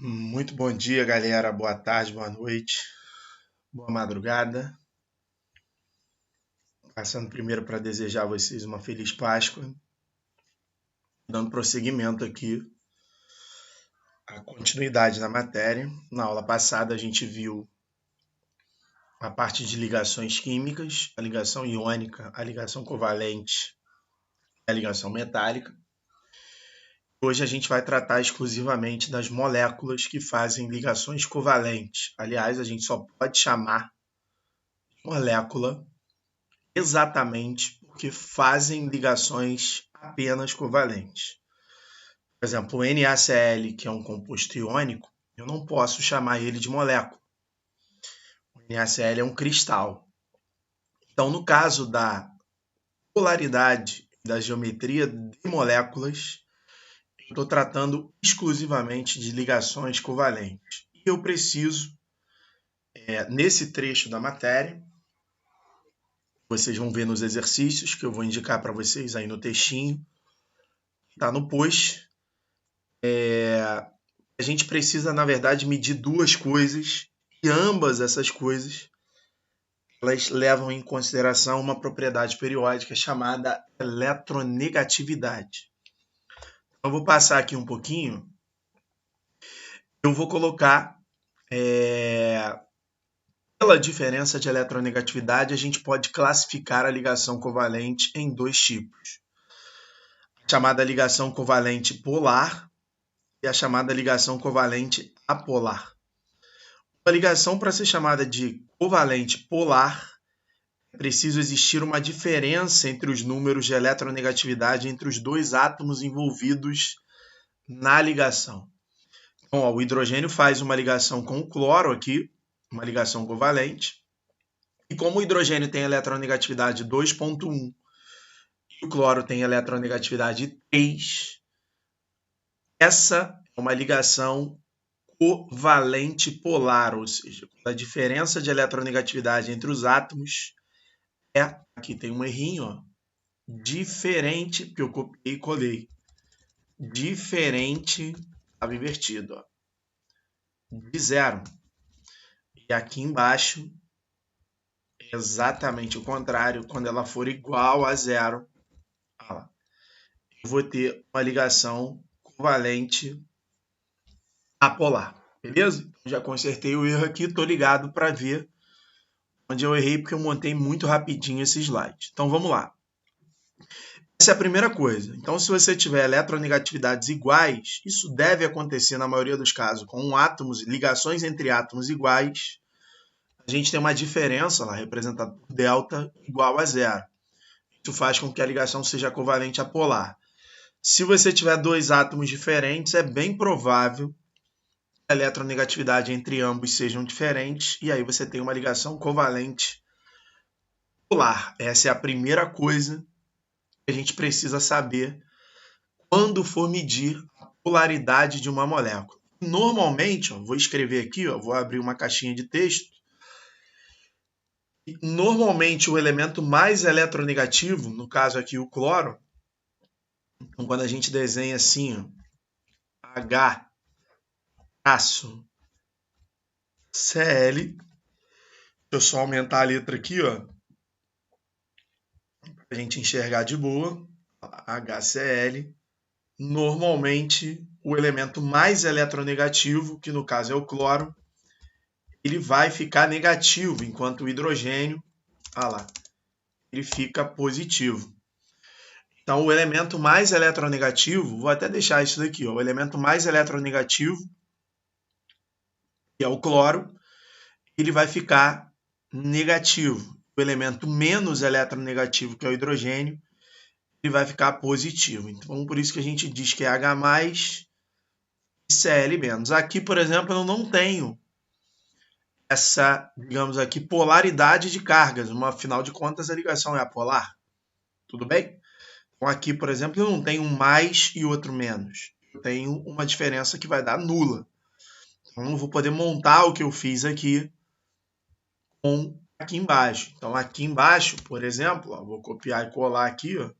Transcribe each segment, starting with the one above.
Muito bom dia, galera. Boa tarde, boa noite, boa madrugada. Passando primeiro para desejar a vocês uma feliz Páscoa, dando prosseguimento aqui à continuidade na matéria. Na aula passada a gente viu a parte de ligações químicas, a ligação iônica, a ligação covalente e a ligação metálica. Hoje a gente vai tratar exclusivamente das moléculas que fazem ligações covalentes. Aliás, a gente só pode chamar de molécula exatamente porque fazem ligações apenas covalentes. Por exemplo, o NaCl, que é um composto iônico, eu não posso chamar ele de molécula. O NaCl é um cristal. Então, no caso da polaridade da geometria de moléculas, eu estou tratando exclusivamente de ligações covalentes. E eu preciso, nesse trecho da matéria, vocês vão ver nos exercícios que eu vou indicar para vocês aí no textinho, está no post. A gente precisa, na verdade, medir duas coisas, e ambas essas coisas elas levam em consideração uma propriedade periódica chamada eletronegatividade. Eu vou passar aqui um pouquinho, eu vou colocar, pela diferença de eletronegatividade, a gente pode classificar a ligação covalente em dois tipos. A chamada ligação covalente polar e a chamada ligação covalente apolar. A ligação, para ser chamada de covalente polar, é preciso existir uma diferença entre os números de eletronegatividade entre os dois átomos envolvidos na ligação. Então, o hidrogênio faz uma ligação com o cloro aqui, uma ligação covalente, e como o hidrogênio tem eletronegatividade 2,1 e o cloro tem eletronegatividade 3, essa é uma ligação covalente polar, ou seja, a diferença de eletronegatividade entre os átomos aqui tem um errinho, ó, diferente, porque eu copiei e colei, diferente, estava invertido, ó, de zero. E aqui embaixo, exatamente o contrário, quando ela for igual a zero, eu vou ter uma ligação covalente apolar. Beleza? Então, já consertei o erro aqui, estou ligado para ver onde eu errei, porque eu montei muito rapidinho esse slide. Então, vamos lá. Essa é a primeira coisa. Então, se você tiver eletronegatividades iguais, isso deve acontecer na maioria dos casos com átomos, ligações entre átomos iguais. A gente tem uma diferença lá, representada por delta, igual a zero. Isso faz com que a ligação seja covalente apolar. Se você tiver dois átomos diferentes, é bem provável a eletronegatividade entre ambos sejam diferentes, e aí você tem uma ligação covalente polar. Essa é a primeira coisa que a gente precisa saber quando for medir a polaridade de uma molécula. Normalmente, vou escrever aqui, vou abrir uma caixinha de texto. Normalmente, o elemento mais eletronegativo, no caso aqui o cloro, então quando a gente desenha assim, H traço Cl, deixa eu só aumentar a letra aqui, para a gente enxergar de boa, HCl. Normalmente, o elemento mais eletronegativo, que no caso é o cloro, ele vai ficar negativo, enquanto o hidrogênio, ele fica positivo. Então, o elemento mais eletronegativo, vou até deixar isso daqui, o elemento mais eletronegativo, que é o cloro, ele vai ficar negativo. O elemento menos eletronegativo, que é o hidrogênio, ele vai ficar positivo. Então, por isso que a gente diz que é H+, e Cl-. Aqui, por exemplo, eu não tenho essa, digamos aqui, polaridade de cargas. Afinal de contas, a ligação é apolar. Tudo bem? Então, aqui, por exemplo, eu não tenho um mais e outro menos. Eu tenho uma diferença que vai dar nula. Então, eu não vou poder montar o que eu fiz aqui com aqui embaixo. Então, aqui embaixo, por exemplo, vou copiar e colar aqui, eu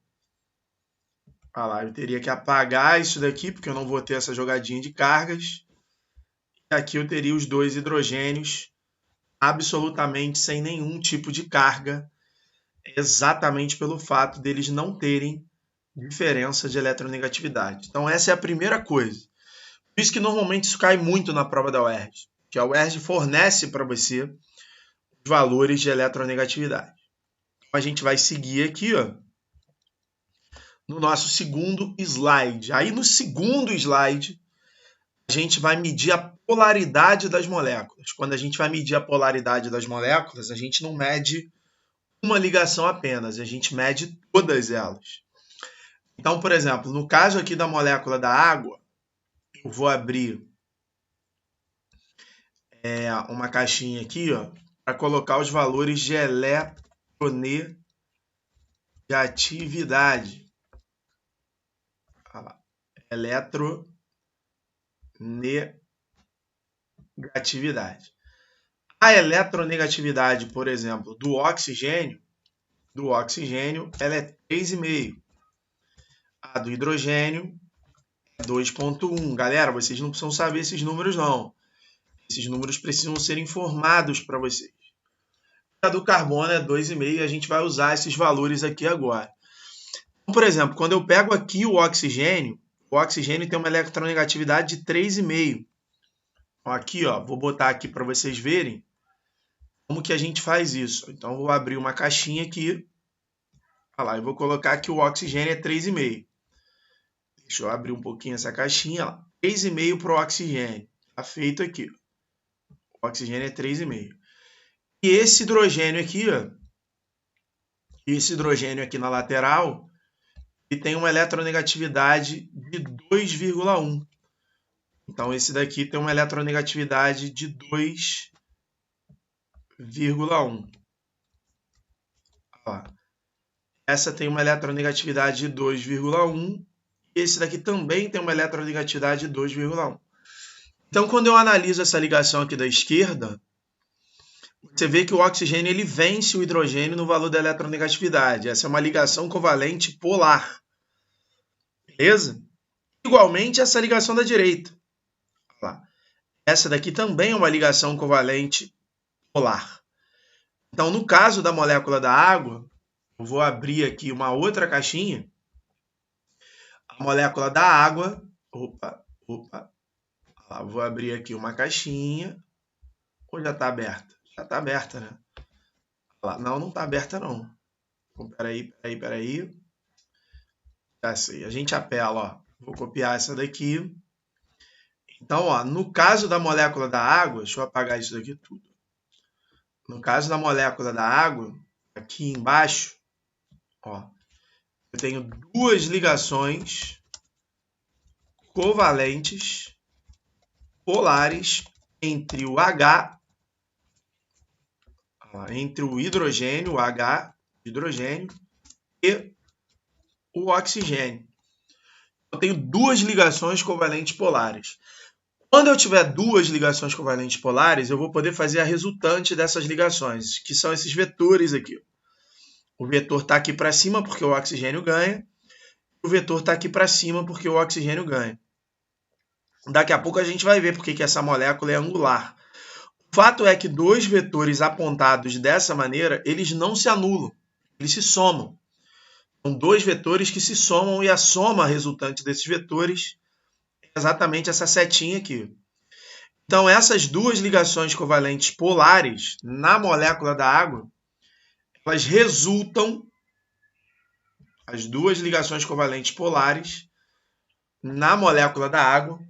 teria que apagar isso daqui, porque eu não vou ter essa jogadinha de cargas. E aqui eu teria os dois hidrogênios absolutamente sem nenhum tipo de carga, exatamente pelo fato deles não terem diferença de eletronegatividade. Então essa é a primeira coisa. Por isso que normalmente isso cai muito na prova da UERJ, que a UERJ fornece para você os valores de eletronegatividade. Então a gente vai seguir aqui, ó, no nosso segundo slide. Aí no segundo slide, a gente vai medir a polaridade das moléculas. Quando a gente vai medir a polaridade das moléculas, a gente não mede uma ligação apenas, a gente mede todas elas. Então, por exemplo, no caso aqui da molécula da água, eu vou abrir uma caixinha aqui, ó, para colocar os valores de eletronegatividade. Eletronegatividade. A eletronegatividade, por exemplo, do oxigênio, ela é 3,5. A do hidrogênio é 2,1. Galera, vocês não precisam saber esses números, não. Esses números precisam ser informados para vocês. A do carbono é 2,5 e a gente vai usar esses valores aqui agora. Então, por exemplo, quando eu pego aqui o oxigênio tem uma eletronegatividade de 3,5. Aqui, ó, vou botar aqui para vocês verem como que a gente faz isso. Então, vou abrir uma caixinha aqui. Olha lá, eu vou colocar que o oxigênio é 3,5. Deixa eu abrir um pouquinho essa caixinha. 3,5 para o oxigênio. Está feito aqui. O oxigênio é 3,5. E esse hidrogênio aqui, ó, na lateral, ele tem uma eletronegatividade de 2,1. Então, esse daqui tem uma eletronegatividade de 2,1. Essa tem uma eletronegatividade de 2,1. E esse daqui também tem uma eletronegatividade de 2,1. Então, quando eu analiso essa ligação aqui da esquerda, você vê que o oxigênio ele vence o hidrogênio no valor da eletronegatividade. Essa é uma ligação covalente polar. Beleza? Igualmente, essa ligação da direita. Essa daqui também é uma ligação covalente polar. Então, no caso da molécula da água, eu vou abrir aqui uma outra caixinha. A molécula da água... Vou abrir aqui uma caixinha. Ou já está aberta? Já está aberta, né? Não, não está aberta, não. Então, peraí. Já sei. A gente apela, ó. Vou copiar essa daqui. Então, ó, no caso da molécula da água, deixa eu apagar isso daqui tudo. No caso da molécula da água, aqui embaixo, ó, eu tenho duas ligações covalentes polares entre o H, entre o hidrogênio, o H, hidrogênio, e o oxigênio. Eu tenho duas ligações covalentes polares. Quando eu tiver duas ligações covalentes polares, eu vou poder fazer a resultante dessas ligações, que são esses vetores aqui. O vetor está aqui para cima porque o oxigênio ganha. O vetor está aqui para cima porque o oxigênio ganha. Daqui a pouco a gente vai ver porque que essa molécula é angular. O fato é que dois vetores apontados dessa maneira, eles não se anulam, eles se somam. São dois vetores que se somam e a soma resultante desses vetores é exatamente essa setinha aqui. Então, essas duas ligações covalentes polares na molécula da água, elas resultam, as duas ligações covalentes polares na molécula da água,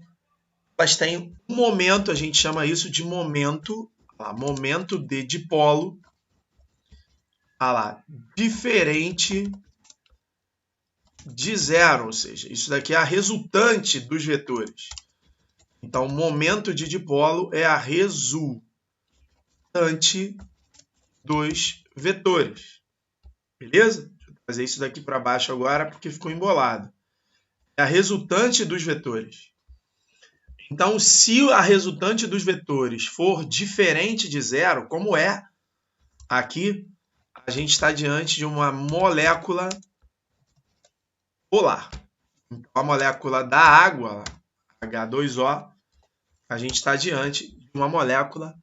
elas têm um momento, a gente chama isso de momento, momento de dipolo, diferente de zero, ou seja, isso daqui é a resultante dos vetores. Então, o momento de dipolo é a resultante dos vetores. Beleza? Deixa eu fazer isso daqui para baixo agora porque ficou embolado. É a resultante dos vetores. Então, se a resultante dos vetores for diferente de zero, como é aqui, a gente está diante de uma molécula polar. Então, a molécula da água, H2O, a gente está diante de uma molécula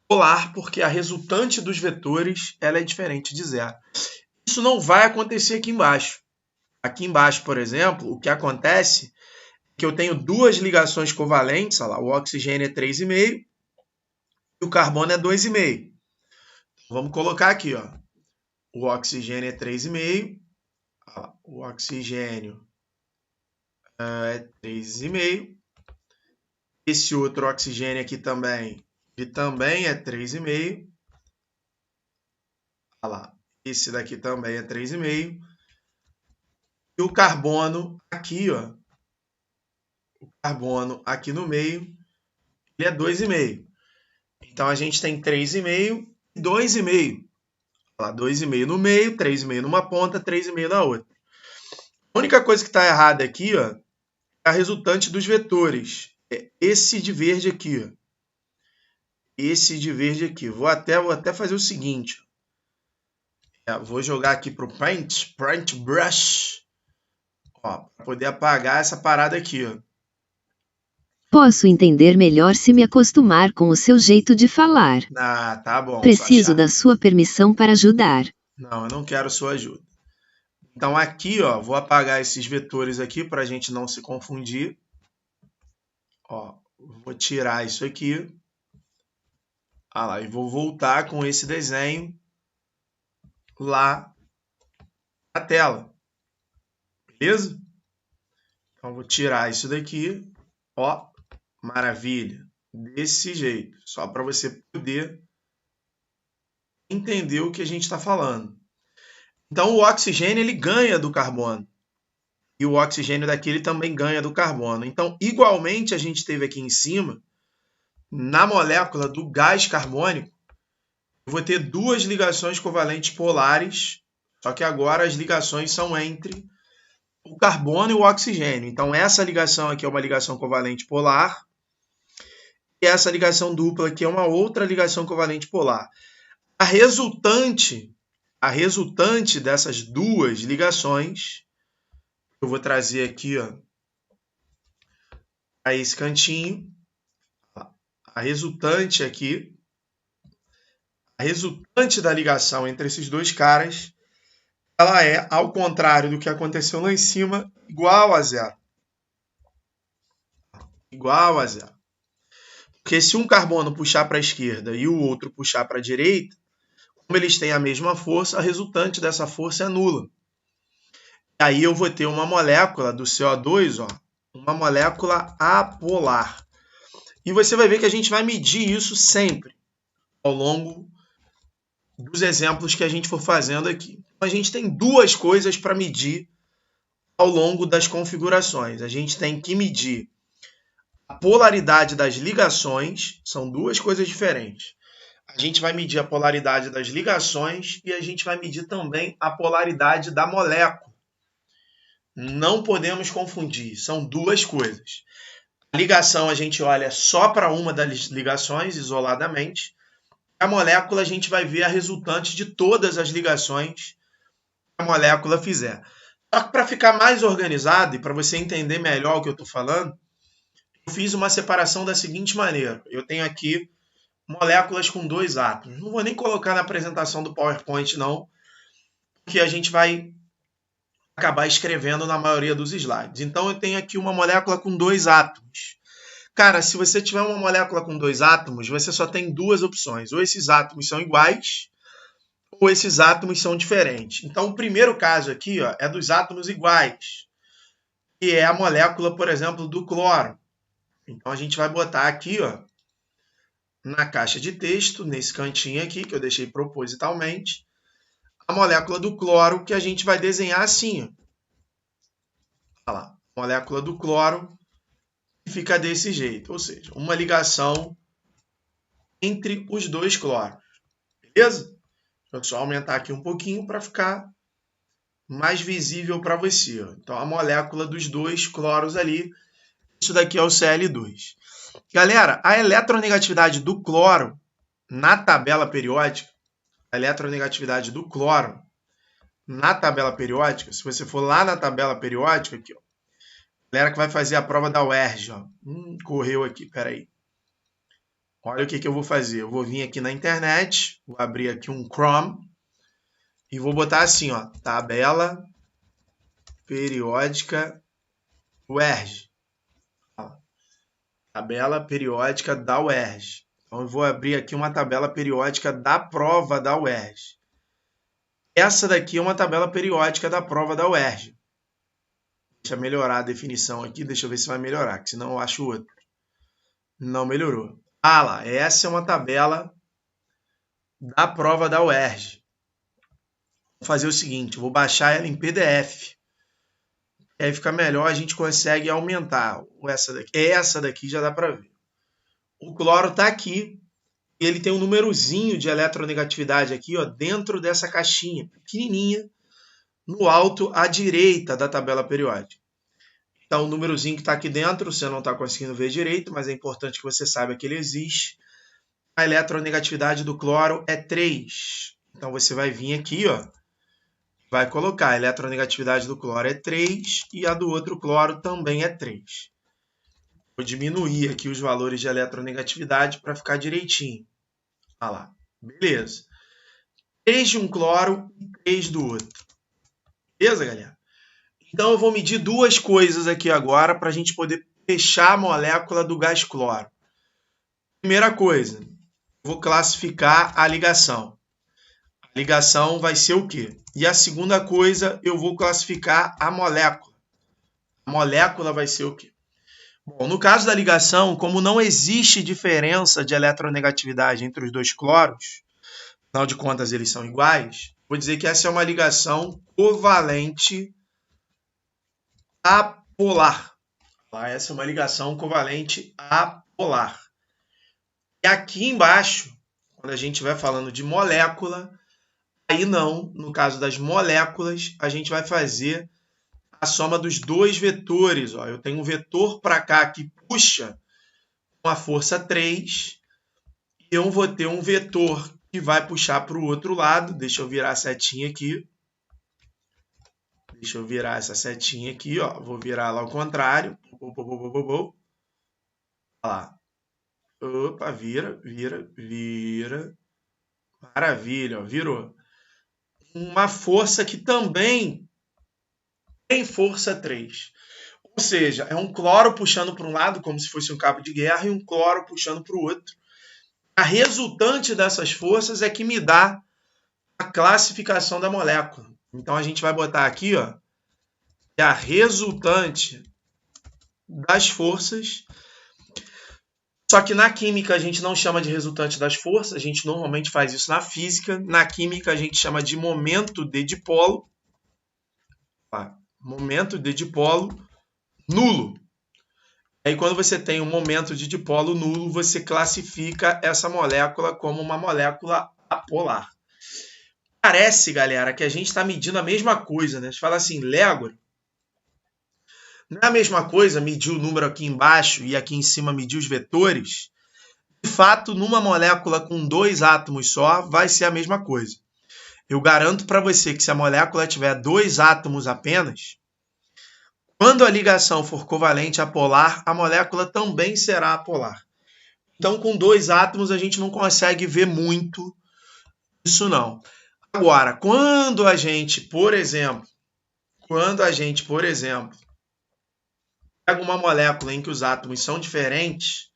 polar, porque a resultante dos vetores ela é diferente de zero. Isso não vai acontecer aqui embaixo. Aqui embaixo, por exemplo, o que acontece é que eu tenho duas ligações covalentes, olha lá, o oxigênio é 3,5 e o carbono é 2,5. Vamos colocar aqui, ó. O oxigênio é 3,5, o oxigênio é 3,5. Esse outro oxigênio aqui também, ele também é 3,5. Olha lá, esse daqui também é 3,5. E o carbono aqui, ó, o carbono aqui no meio, ele é 2,5. Então a gente tem 3,5 e 2,5. Olha lá, 2,5 no meio, 3,5 numa ponta, 3,5 na outra. A única coisa que está errada aqui, ó, é a resultante dos vetores. É esse de verde aqui, ó. Esse de verde aqui. Vou até fazer o seguinte. Vou jogar aqui para o Paint Brush, para poder apagar essa parada aqui, ó. Posso entender melhor se me acostumar com o seu jeito de falar. Ah, tá bom. Preciso da sua permissão para ajudar. Não, eu não quero sua ajuda. Então aqui, ó, vou apagar esses vetores aqui para a gente não se confundir. Ó, vou tirar isso aqui. Ah lá, e vou voltar com esse desenho lá na tela. Beleza? Então vou tirar isso daqui. Ó, maravilha. Desse jeito. Só para você poder entender o que a gente está falando. Então o oxigênio ele ganha do carbono. E o oxigênio daqui ele também ganha do carbono. Então, igualmente, a gente teve aqui em cima, na molécula do gás carbônico, eu vou ter duas ligações covalentes polares, só que agora as ligações são entre o carbono e o oxigênio. Então, essa ligação aqui é uma ligação covalente polar, e essa ligação dupla aqui é uma outra ligação covalente polar. A resultante dessas duas ligações, eu vou trazer aqui, ó, a esse cantinho, a resultante aqui, a resultante da ligação entre esses dois caras, ela é, ao contrário do que aconteceu lá em cima, igual a zero. Igual a zero. Porque se um carbono puxar para a esquerda e o outro puxar para a direita, como eles têm a mesma força, a resultante dessa força é nula. Aí eu vou ter uma molécula do CO2, ó, uma molécula apolar. E você vai ver que a gente vai medir isso sempre ao longo dos exemplos que a gente for fazendo aqui. Então, a gente tem duas coisas para medir ao longo das configurações. A gente tem que medir a polaridade das ligações, são duas coisas diferentes. A gente vai medir a polaridade das ligações e a gente vai medir também a polaridade da molécula. Não podemos confundir, são duas coisas. A ligação a gente olha só para uma das ligações isoladamente. A molécula a gente vai ver a resultante de todas as ligações que a molécula fizer. Só que para ficar mais organizado e para você entender melhor o que eu estou falando, eu fiz uma separação da seguinte maneira. Eu tenho aqui moléculas com dois átomos. Não vou nem colocar na apresentação do PowerPoint, não, porque a gente vai acabar escrevendo na maioria dos slides. Então, eu tenho aqui uma molécula com dois átomos. Cara, se você tiver uma molécula com dois átomos, você só tem duas opções. Ou esses átomos são iguais, ou esses átomos são diferentes. Então, o primeiro caso aqui, ó, é dos átomos iguais, que é a molécula, por exemplo, do cloro. Então, a gente vai botar aqui, ó, na caixa de texto, nesse cantinho aqui, que eu deixei propositalmente, a molécula do cloro, que a gente vai desenhar assim, ó. Olha lá, molécula do cloro fica desse jeito, ou seja, uma ligação entre os dois cloros. Beleza? Deixa eu só aumentar aqui um pouquinho para ficar mais visível para você. Então, a molécula dos dois cloros ali, isso daqui é o Cl2. Galera, a eletronegatividade do cloro na tabela periódica, a eletronegatividade do cloro na tabela periódica, se você for lá na tabela periódica, aqui, ó, Galera que vai fazer a prova da UERJ, ó. Correu aqui, peraí. Olha o que eu vou fazer. Eu vou vir aqui na internet, vou abrir aqui um Chrome e vou botar assim, ó, tabela periódica UERJ. Ó, tabela periódica da UERJ. Então eu vou abrir aqui uma tabela periódica da prova da UERJ. Essa daqui é uma tabela periódica da prova da UERJ. Deixa eu melhorar a definição aqui, deixa eu ver se vai melhorar, que senão eu acho outro. Não melhorou. Ah lá, essa é uma tabela da prova da UERJ. Vou fazer o seguinte, eu vou baixar ela em PDF. E aí fica melhor, a gente consegue aumentar. Essa daqui já dá para ver. O cloro está aqui. E ele tem um númerozinho de eletronegatividade aqui, ó, dentro dessa caixinha pequenininha, no alto à direita da tabela periódica. Então, o númerozinho que está aqui dentro, você não está conseguindo ver direito, mas é importante que você saiba que ele existe. A eletronegatividade do cloro é 3. Então, você vai vir aqui, ó, vai colocar a eletronegatividade do cloro é 3 e a do outro cloro também é 3. Vou diminuir aqui os valores de eletronegatividade para ficar direitinho. Olha lá, beleza. 3 de um cloro e 3 do outro. Beleza, galera? Então, eu vou medir duas coisas aqui agora para a gente poder fechar a molécula do gás cloro. Primeira coisa, vou classificar a ligação. A ligação vai ser o quê? E a segunda coisa, eu vou classificar a molécula. A molécula vai ser o quê? Bom, no caso da ligação, como não existe diferença de eletronegatividade entre os dois cloros, afinal de contas eles são iguais, vou dizer que essa é uma ligação covalente apolar. Essa é uma ligação covalente apolar. E aqui embaixo, quando a gente vai falando de molécula, aí não, no caso das moléculas, a gente vai fazer a soma dos dois vetores. Ó. Eu tenho um vetor para cá que puxa com a força 3, e eu vou ter um vetor que vai puxar para o outro lado. Deixa eu virar a setinha aqui. Deixa eu virar essa setinha aqui, ó. Vou virar lá ao contrário. Olha lá. Opa, vira. Maravilha, ó, virou. Uma força que também tem força 3. Ou seja, é um cloro puxando para um lado, como se fosse um cabo de guerra, e um cloro puxando para o outro. A resultante dessas forças é que me dá a classificação da molécula. Então, a gente vai botar aqui, ó, que a resultante das forças. Só que na química a gente não chama de resultante das forças, a gente normalmente faz isso na física. Na química a gente chama de momento de dipolo. Momento de dipolo nulo. Aí quando você tem um momento de dipolo nulo, você classifica essa molécula como uma molécula apolar. Parece, galera, que a gente está medindo a mesma coisa, né? A gente fala assim, légua. Não é a mesma coisa medir o número aqui embaixo e aqui em cima medir os vetores? De fato, numa molécula com 2 átomos só, vai ser a mesma coisa. Eu garanto para você que se a molécula tiver 2 átomos apenas, quando a ligação for covalente apolar, a molécula também será apolar. Então, com 2 átomos, a gente não consegue ver muito isso, não. Agora, quando a gente, por exemplo, pega uma molécula em que os átomos são diferentes,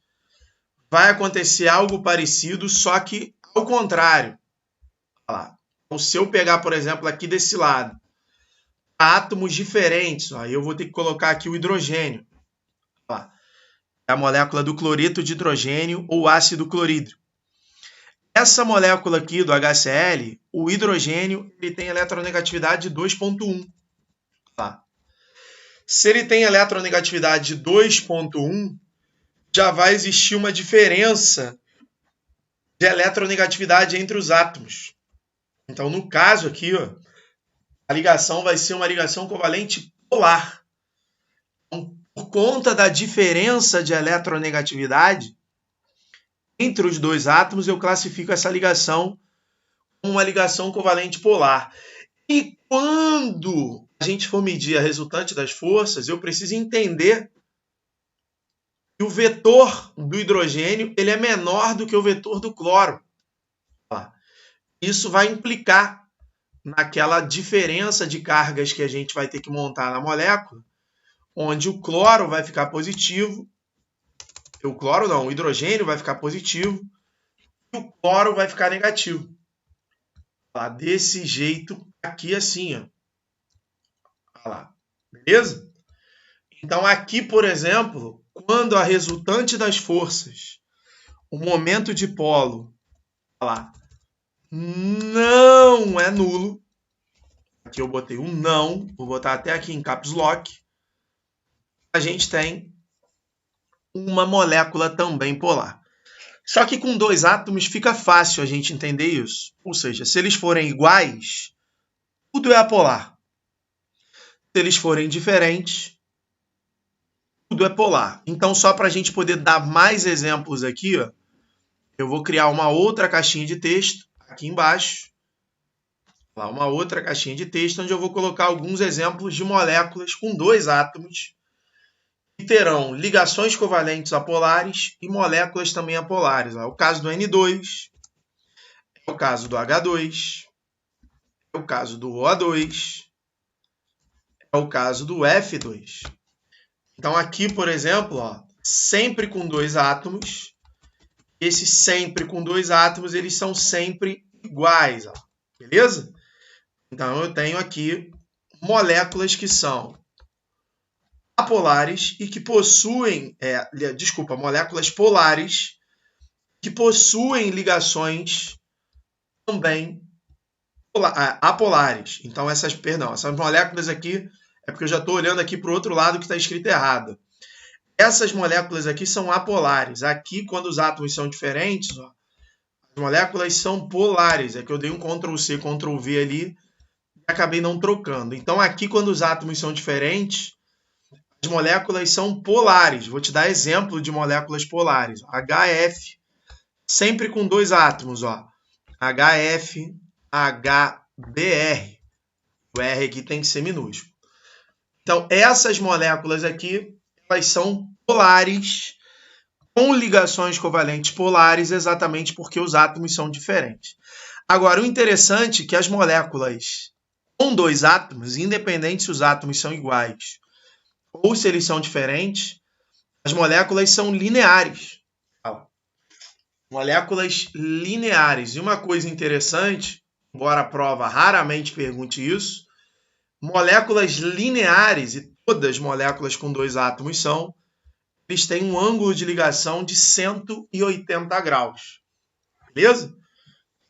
vai acontecer algo parecido, só que ao contrário. Olha lá. Então, se eu pegar, por exemplo, aqui desse lado, átomos diferentes, ó, eu vou ter que colocar aqui o hidrogênio. Olha lá. É a molécula do cloreto de hidrogênio ou ácido clorídrico. Essa molécula aqui do HCl, o hidrogênio, ele tem eletronegatividade de 2,1. Tá. Se ele tem eletronegatividade de 2,1, já vai existir uma diferença de eletronegatividade entre os átomos. Então, no caso aqui, ó, a ligação vai ser uma ligação covalente polar. Então, por conta da diferença de eletronegatividade entre os dois átomos, eu classifico essa ligação como uma ligação covalente polar. E quando a gente for medir a resultante das forças, eu preciso entender que o vetor do hidrogênio ele é menor do que o vetor do cloro. Isso vai implicar naquela diferença de cargas que a gente vai ter que montar na molécula, onde o cloro vai ficar positivo, o hidrogênio vai ficar positivo e o cloro vai ficar negativo. Desse jeito aqui assim, ó. Olha lá. Beleza? Então aqui, por exemplo, quando a resultante das forças, o momento de polo, olha lá, não é nulo, aqui eu botei um não, vou botar até aqui em caps lock, a gente tem uma molécula também polar. Só que com dois átomos fica fácil a gente entender isso. Ou seja, se eles forem iguais, tudo é apolar. Se eles forem diferentes, tudo é polar. Então, só para a gente poder dar mais exemplos aqui, ó, eu vou criar uma outra caixinha de texto aqui embaixo. Uma outra caixinha de texto onde eu vou colocar alguns exemplos de moléculas com dois átomos que terão ligações covalentes apolares e moléculas também apolares. É o caso do N2, é o caso do H2, é o caso do OH2, é o caso do F2. Então aqui, por exemplo, ó, sempre com dois átomos, esses sempre com dois átomos, eles são sempre iguais, ó, beleza? Então eu tenho aqui moléculas que são apolares e que possuem, moléculas polares que possuem ligações também apolares. Então essas moléculas aqui, é porque eu já estou olhando aqui para o outro lado que está escrito errado. Essas moléculas aqui são apolares. Aqui, quando os átomos são diferentes, ó, as moléculas são polares. É que eu dei um Ctrl+C, Ctrl+V ali e acabei não trocando. Então aqui, quando os átomos são diferentes, as moléculas são polares. Vou te dar exemplo de moléculas polares. HF, sempre com dois átomos, ó. HF, HBr. O R aqui tem que ser minúsculo. Então, essas moléculas aqui, elas são polares, com ligações covalentes polares, exatamente porque os átomos são diferentes. Agora, o interessante é que as moléculas com dois átomos, independente se os átomos são iguais ou se eles são diferentes, as moléculas são lineares. Moléculas lineares. E uma coisa interessante, embora a prova raramente pergunte isso, moléculas lineares, e todas as moléculas com dois átomos são, eles têm um ângulo de ligação de 180 graus. Beleza?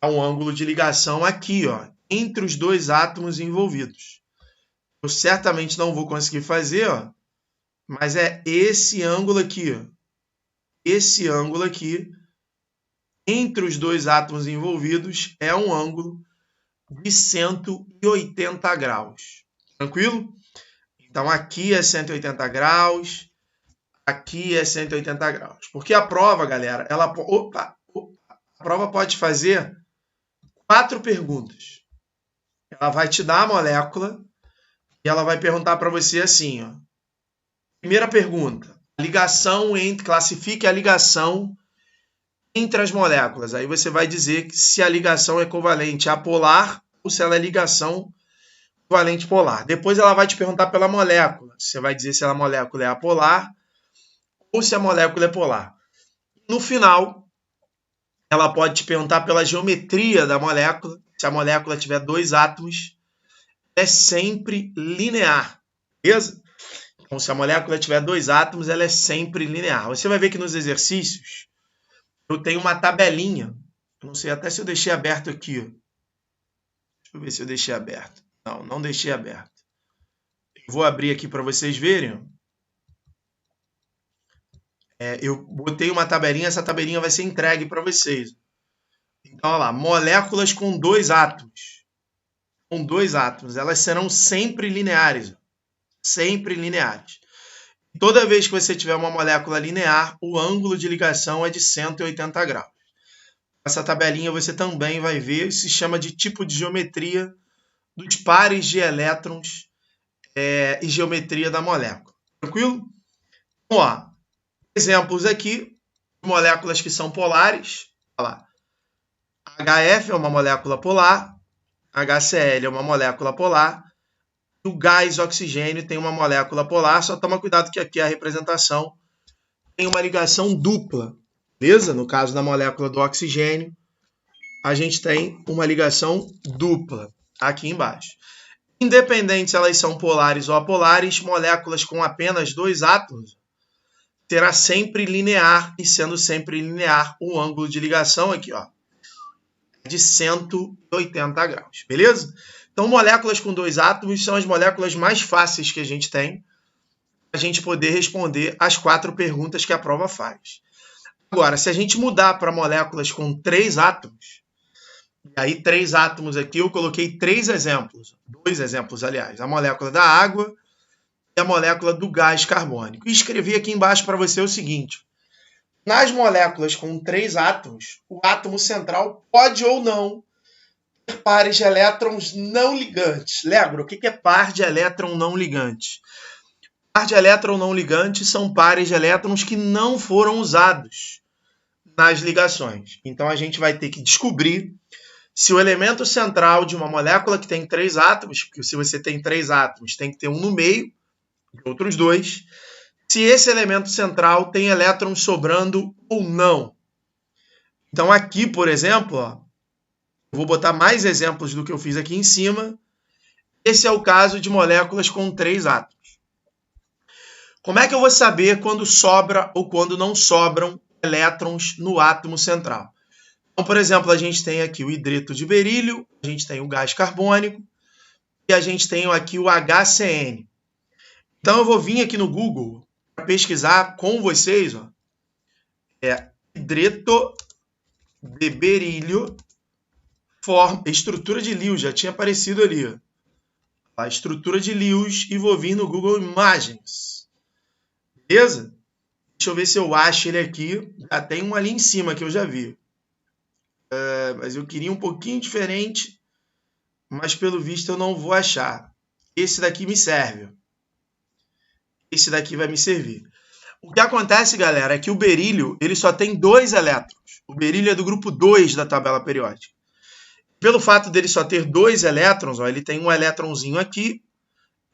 É um ângulo de ligação aqui, ó, entre os dois átomos envolvidos. Eu certamente não vou conseguir fazer, ó, mas é esse ângulo aqui, ó. Esse ângulo aqui, entre os dois átomos envolvidos, é um ângulo de 180 graus. Tranquilo? Então, aqui é 180 graus, aqui é 180 graus. Porque a prova, galera, a prova pode fazer 4 perguntas. Ela vai te dar a molécula e ela vai perguntar para você assim, ó. Primeira pergunta, classifique a ligação entre as moléculas. Aí você vai dizer se a ligação é covalente apolar ou se ela é ligação covalente polar. Depois ela vai te perguntar pela molécula. Você vai dizer se a molécula é apolar ou se a molécula é polar. No final, ela pode te perguntar pela geometria da molécula. Se a molécula tiver dois átomos, é sempre linear. Beleza? Então, se a molécula tiver dois átomos, ela é sempre linear. Você vai ver que nos exercícios, eu tenho uma tabelinha. Eu não sei até se eu deixei aberto aqui. Deixa eu ver se eu deixei aberto. Não, não deixei aberto. Eu vou abrir aqui para vocês verem. Eu botei uma tabelinha, essa tabelinha vai ser entregue para vocês. Então, olha lá, moléculas com dois átomos. Com dois átomos, elas serão sempre lineares. Sempre lineares. Toda vez que você tiver uma molécula linear, o ângulo de ligação é de 180 graus. Essa tabelinha você também vai ver, se chama de tipo de geometria dos pares de elétrons e geometria da molécula. Tranquilo? Vamos lá. Exemplos aqui de moléculas que são polares. Olha lá. HF é uma molécula polar, HCl é uma molécula polar, e o gás oxigênio tem uma molécula polar, só toma cuidado que aqui a representação tem uma ligação dupla, beleza? No caso da molécula do oxigênio, a gente tem uma ligação dupla aqui embaixo. Independente se elas são polares ou apolares, moléculas com apenas 2 átomos será sempre linear, e sendo sempre linear, o ângulo de ligação aqui, ó, de 180 graus, beleza? Então, moléculas com 2 átomos são as moléculas mais fáceis que a gente tem para a gente poder responder as 4 perguntas que a prova faz. Agora, se a gente mudar para moléculas com 3 átomos, e aí 3 átomos aqui, eu coloquei 3 exemplos, 2 exemplos, aliás, a molécula da água e a molécula do gás carbônico. E escrevi aqui embaixo para você o seguinte: nas moléculas com 3 átomos, o átomo central pode ou não ter pares de elétrons não ligantes. Lembra, o que é par de elétron não ligante? Par de elétron não ligante são pares de elétrons que não foram usados nas ligações. Então, a gente vai ter que descobrir se o elemento central de uma molécula que tem 3 átomos, porque se você tem 3 átomos, tem que ter um no meio e outros 2, se esse elemento central tem elétrons sobrando ou não. Então, aqui, por exemplo, ó, eu vou botar mais exemplos do que eu fiz aqui em cima. Esse é o caso de moléculas com 3 átomos. Como é que eu vou saber quando sobra ou quando não sobram elétrons no átomo central? Então, por exemplo, a gente tem aqui o hidreto de berílio, a gente tem o gás carbônico e a gente tem aqui o HCN. Então, eu vou vir aqui no Google para pesquisar com vocês, ó, hidreto de berílio, estrutura de Lewis, já tinha aparecido ali, ó, a estrutura de Lewis, e vou vir no Google Imagens. Beleza? Deixa eu ver se eu acho ele aqui. Já tem um ali em cima que eu já vi. Mas eu queria um pouquinho diferente, mas pelo visto eu não vou achar. Esse daqui me serve. Esse daqui vai me servir. O que acontece, galera, é que o berílio ele só tem 2 elétrons. O berílio é do grupo 2 da tabela periódica. Pelo fato dele só ter 2 elétrons, ó, ele tem um elétronzinho aqui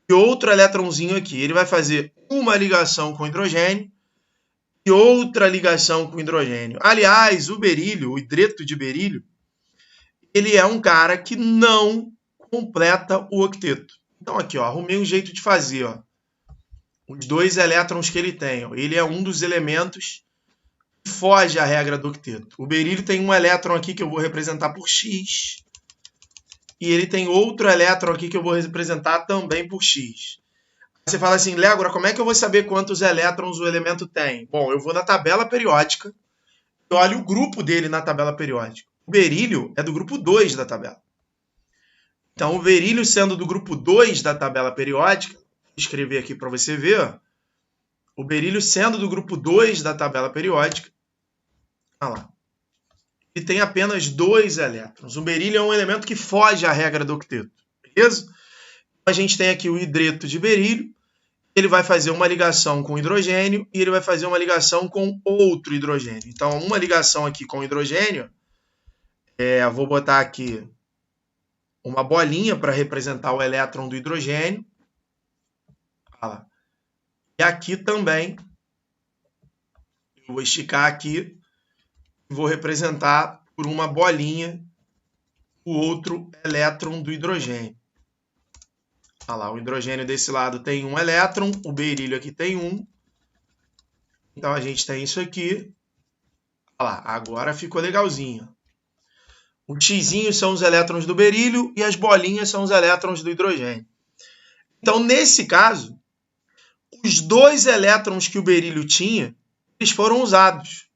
e outro elétronzinho aqui. Ele vai fazer uma ligação com hidrogênio e outra ligação com hidrogênio. Aliás, o berílio, o hidreto de berílio, ele é um cara que não completa o octeto. Então aqui, ó, arrumei um jeito de fazer, ó. Os 2 elétrons que ele tem, ó, ele é um dos elementos que foge à regra do octeto. O berílio tem um elétron aqui que eu vou representar por X. E ele tem outro elétron aqui que eu vou representar também por X. Você fala assim, Légora, como é que eu vou saber quantos elétrons o elemento tem? Bom, eu vou na tabela periódica e olho o grupo dele na tabela periódica. O berílio é do grupo 2 da tabela. Então, o berílio sendo do grupo 2 da tabela periódica, vou escrever aqui para você ver, ó, o berílio sendo do grupo 2 da tabela periódica, olha lá, ele tem apenas 2 elétrons. O berílio é um elemento que foge à regra do octeto, beleza? A gente tem aqui o hidreto de berílio, ele vai fazer uma ligação com hidrogênio e ele vai fazer uma ligação com outro hidrogênio. Então, uma ligação aqui com hidrogênio, vou botar aqui uma bolinha para representar o elétron do hidrogênio. Olha lá. E aqui também, eu vou esticar aqui e vou representar por uma bolinha o outro elétron do hidrogênio. Olha lá, o hidrogênio desse lado tem um elétron, o berílio aqui tem um. Então, a gente tem isso aqui. Olha lá, agora ficou legalzinho. O xizinho são os elétrons do berílio e as bolinhas são os elétrons do hidrogênio. Então, nesse caso, os 2 elétrons que o berílio tinha, eles foram usados.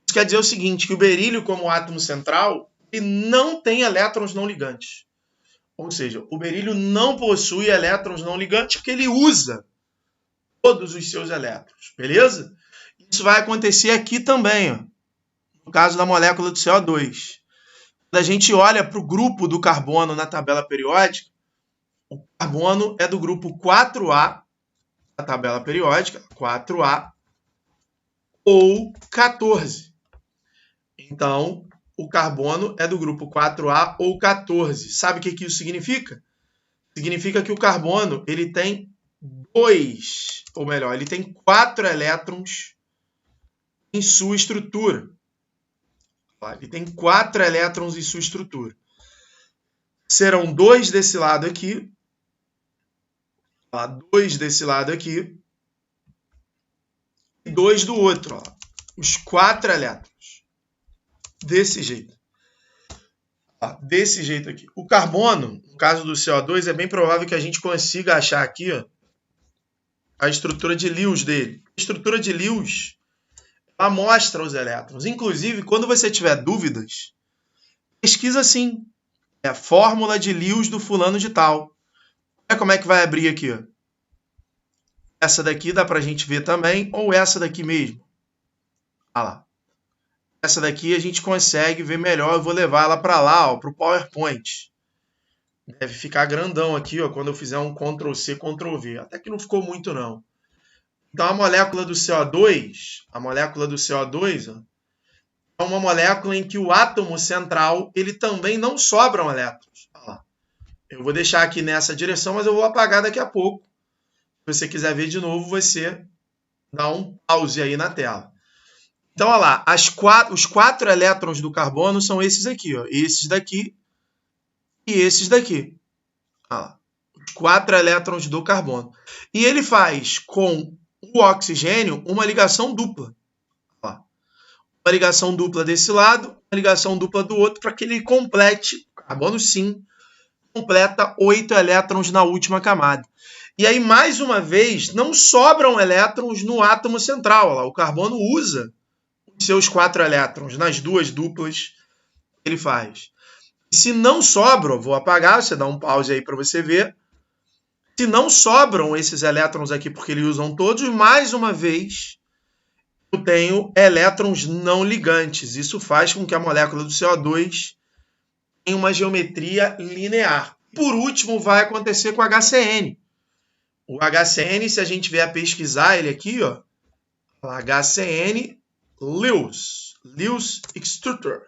Isso quer dizer o seguinte, que o berílio, como átomo central, ele não tem elétrons não ligantes. Ou seja, o berílio não possui elétrons não ligantes porque ele usa todos os seus elétrons, beleza? Isso vai acontecer aqui também, ó, no caso da molécula do CO2. Quando a gente olha para o grupo do carbono na tabela periódica, O carbono é do grupo 4A, da tabela periódica, 4A, ou 14. Então, o carbono é do grupo 4A ou 14. Sabe o que isso significa? Significa que o carbono ele tem ele tem 4 elétrons em sua estrutura. Ele tem 4 elétrons em sua estrutura. Serão 2 desse lado aqui, 2 desse lado aqui, e 2 do outro. Os 4 elétrons. Desse jeito. Desse jeito aqui. O carbono, no caso do CO2, é bem provável que a gente consiga achar aqui a estrutura de Lewis dele. A estrutura de Lewis ela mostra os elétrons. Inclusive, quando você tiver dúvidas, pesquisa assim. É a fórmula de Lewis do fulano de tal. Olha como é que vai abrir aqui. Essa daqui dá pra gente ver também, ou essa daqui mesmo. Olha lá. Essa daqui a gente consegue ver melhor. Eu vou levar ela para lá, para o PowerPoint. Deve ficar grandão aqui, quando eu fizer um Ctrl+C, Ctrl+V. Até que não ficou muito, não. Então, a molécula do CO2, é uma molécula em que o átomo central, ele também não sobram elétrons. Olha lá. Eu vou deixar aqui nessa direção, mas eu vou apagar daqui a pouco. Se você quiser ver de novo, você dá um pause aí na tela. Então, olha lá, os 4 elétrons do carbono são esses aqui, esses daqui e esses daqui. Olha lá, os 4 elétrons do carbono. E ele faz com o oxigênio uma ligação dupla. Olha lá. Uma ligação dupla desse lado, uma ligação dupla do outro, para que ele complete, o carbono sim, completa 8 elétrons na última camada. E aí, mais uma vez, não sobram elétrons no átomo central. Olha lá, o carbono usa seus 4 elétrons nas duas duplas que ele faz. E se não sobram, vou apagar, você dá um pause aí para você ver. Se não sobram esses elétrons aqui, porque eles usam todos, mais uma vez, eu tenho elétrons não ligantes. Isso faz com que a molécula do CO2 tenha uma geometria linear. Por último, vai acontecer com o HCN. O HCN, se a gente vier pesquisar ele aqui, HCN Lewis Extrutor.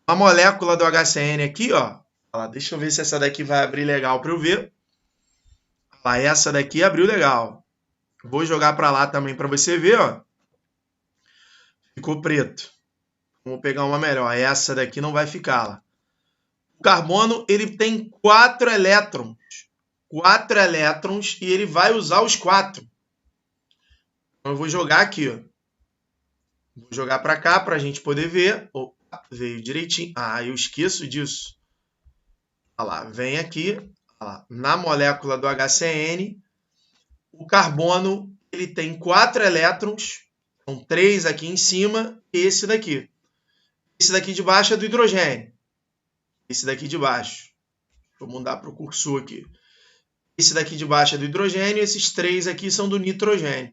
A molécula do HCN aqui, deixa eu ver se essa daqui vai abrir legal para eu ver. Essa daqui abriu legal. Vou jogar para lá também para você ver, Ficou preto. Vamos pegar uma melhor. Essa daqui não vai ficar lá. O carbono, ele tem 4 elétrons. 4 elétrons e ele vai usar os 4. Então eu vou jogar aqui, Vou jogar para cá para a gente poder ver. Opa, veio direitinho. Eu esqueço disso. Olha lá, vem aqui. Olha lá, na molécula do HCN, o carbono ele tem 4 elétrons. São 3 aqui em cima e esse daqui. Esse daqui de baixo é do hidrogênio. Esse daqui de baixo. Vou mudar para o cursor aqui. Esse daqui de baixo é do hidrogênio e esses 3 aqui são do nitrogênio.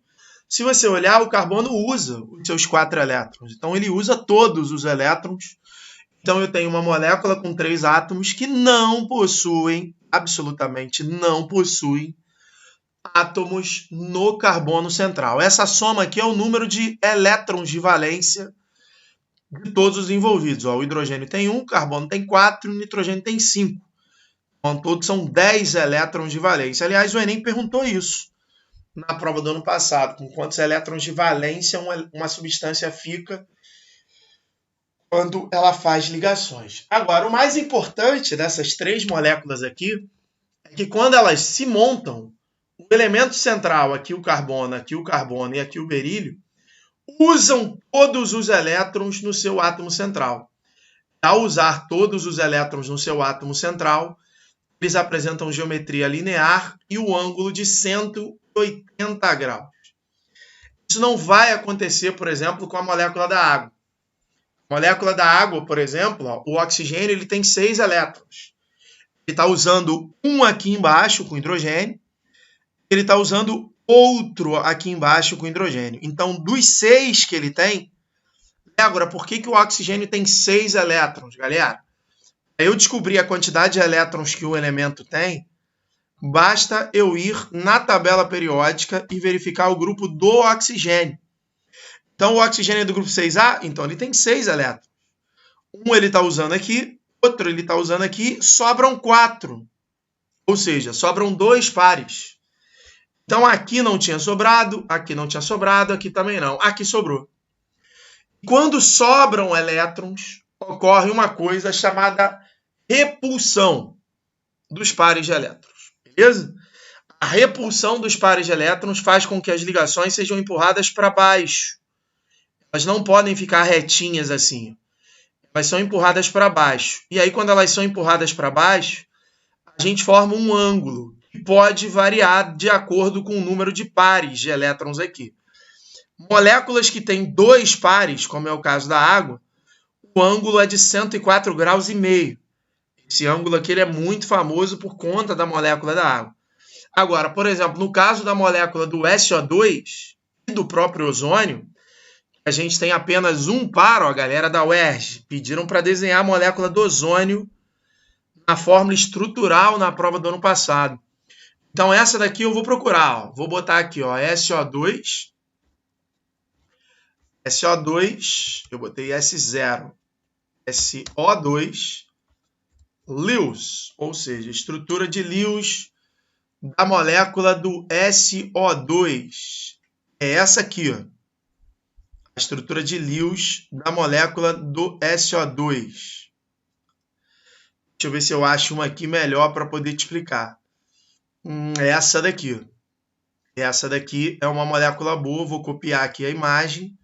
Se você olhar, o carbono usa os seus 4 elétrons. Então, ele usa todos os elétrons. Então, eu tenho uma molécula com 3 átomos que não possuem, absolutamente não possuem, átomos no carbono central. Essa soma aqui é o número de elétrons de valência de todos os envolvidos. O hidrogênio tem 1, o carbono tem 4 e o nitrogênio tem 5. Então, todos são 10 elétrons de valência. Aliás, o Enem perguntou isso na prova do ano passado, com quantos elétrons de valência uma substância fica quando ela faz ligações. Agora, o mais importante dessas 3 moléculas aqui é que quando elas se montam, o elemento central, aqui o carbono e aqui o berílio, usam todos os elétrons no seu átomo central. Ao usar todos os elétrons no seu átomo central, eles apresentam geometria linear e o ângulo de 180 graus. Isso não vai acontecer, por exemplo, com a molécula da água. A molécula da água, por exemplo, o oxigênio ele tem 6 elétrons. Ele está usando um aqui embaixo com hidrogênio. Ele está usando outro aqui embaixo com hidrogênio. Então, dos 6 que ele tem... Agora, por que o oxigênio tem 6 elétrons, galera? Para eu descobrir a quantidade de elétrons que o elemento tem, basta eu ir na tabela periódica e verificar o grupo do oxigênio. Então, o oxigênio é do grupo 6A, então ele tem 6 elétrons. Um ele está usando aqui, outro ele está usando aqui, sobram 4. Ou seja, sobram 2 pares. Então, aqui não tinha sobrado, aqui não tinha sobrado, aqui também não. Aqui sobrou. Quando sobram elétrons, ocorre uma coisa chamada repulsão dos pares de elétrons. Beleza? A repulsão dos pares de elétrons faz com que as ligações sejam empurradas para baixo. Elas não podem ficar retinhas assim. Elas são empurradas para baixo. E aí, quando elas são empurradas para baixo, a gente forma um ângulo que pode variar de acordo com o número de pares de elétrons aqui. Moléculas que têm 2 pares, como é o caso da água, o ângulo é de 104,5 graus. Esse ângulo aqui ele é muito famoso por conta da molécula da água. Agora, por exemplo, no caso da molécula do SO2 e do próprio ozônio, a gente tem apenas um par, ó, a galera da UERJ pediram para desenhar a molécula do ozônio na fórmula estrutural na prova do ano passado. Então, essa daqui eu vou procurar. Ó. Vou botar aqui, ó, SO2. SO2, eu botei S0. SO2, Lewis, ou seja, estrutura de Lewis da molécula do SO2. É essa aqui, ó. A estrutura de Lewis da molécula do SO2. Deixa eu ver se eu acho uma aqui melhor para poder te explicar. Essa daqui. Essa daqui é uma molécula boa. Vou copiar aqui a imagem.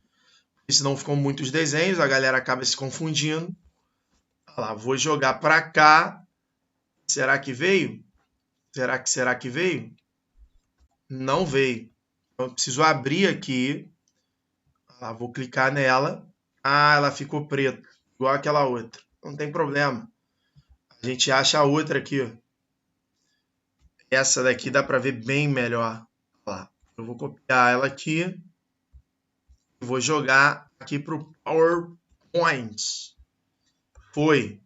Senão ficam muitos desenhos, a galera acaba se confundindo. Olha lá, vou jogar para cá. Será que veio? Será que veio? Não veio. Então, eu preciso abrir aqui. Olha lá, vou clicar nela. Ah, ela ficou preta, igual aquela outra. Não tem problema. A gente acha a outra aqui, ó. Essa daqui dá para ver bem melhor. Olha lá, eu vou copiar ela aqui. Vou jogar aqui para o PowerPoint. Foi.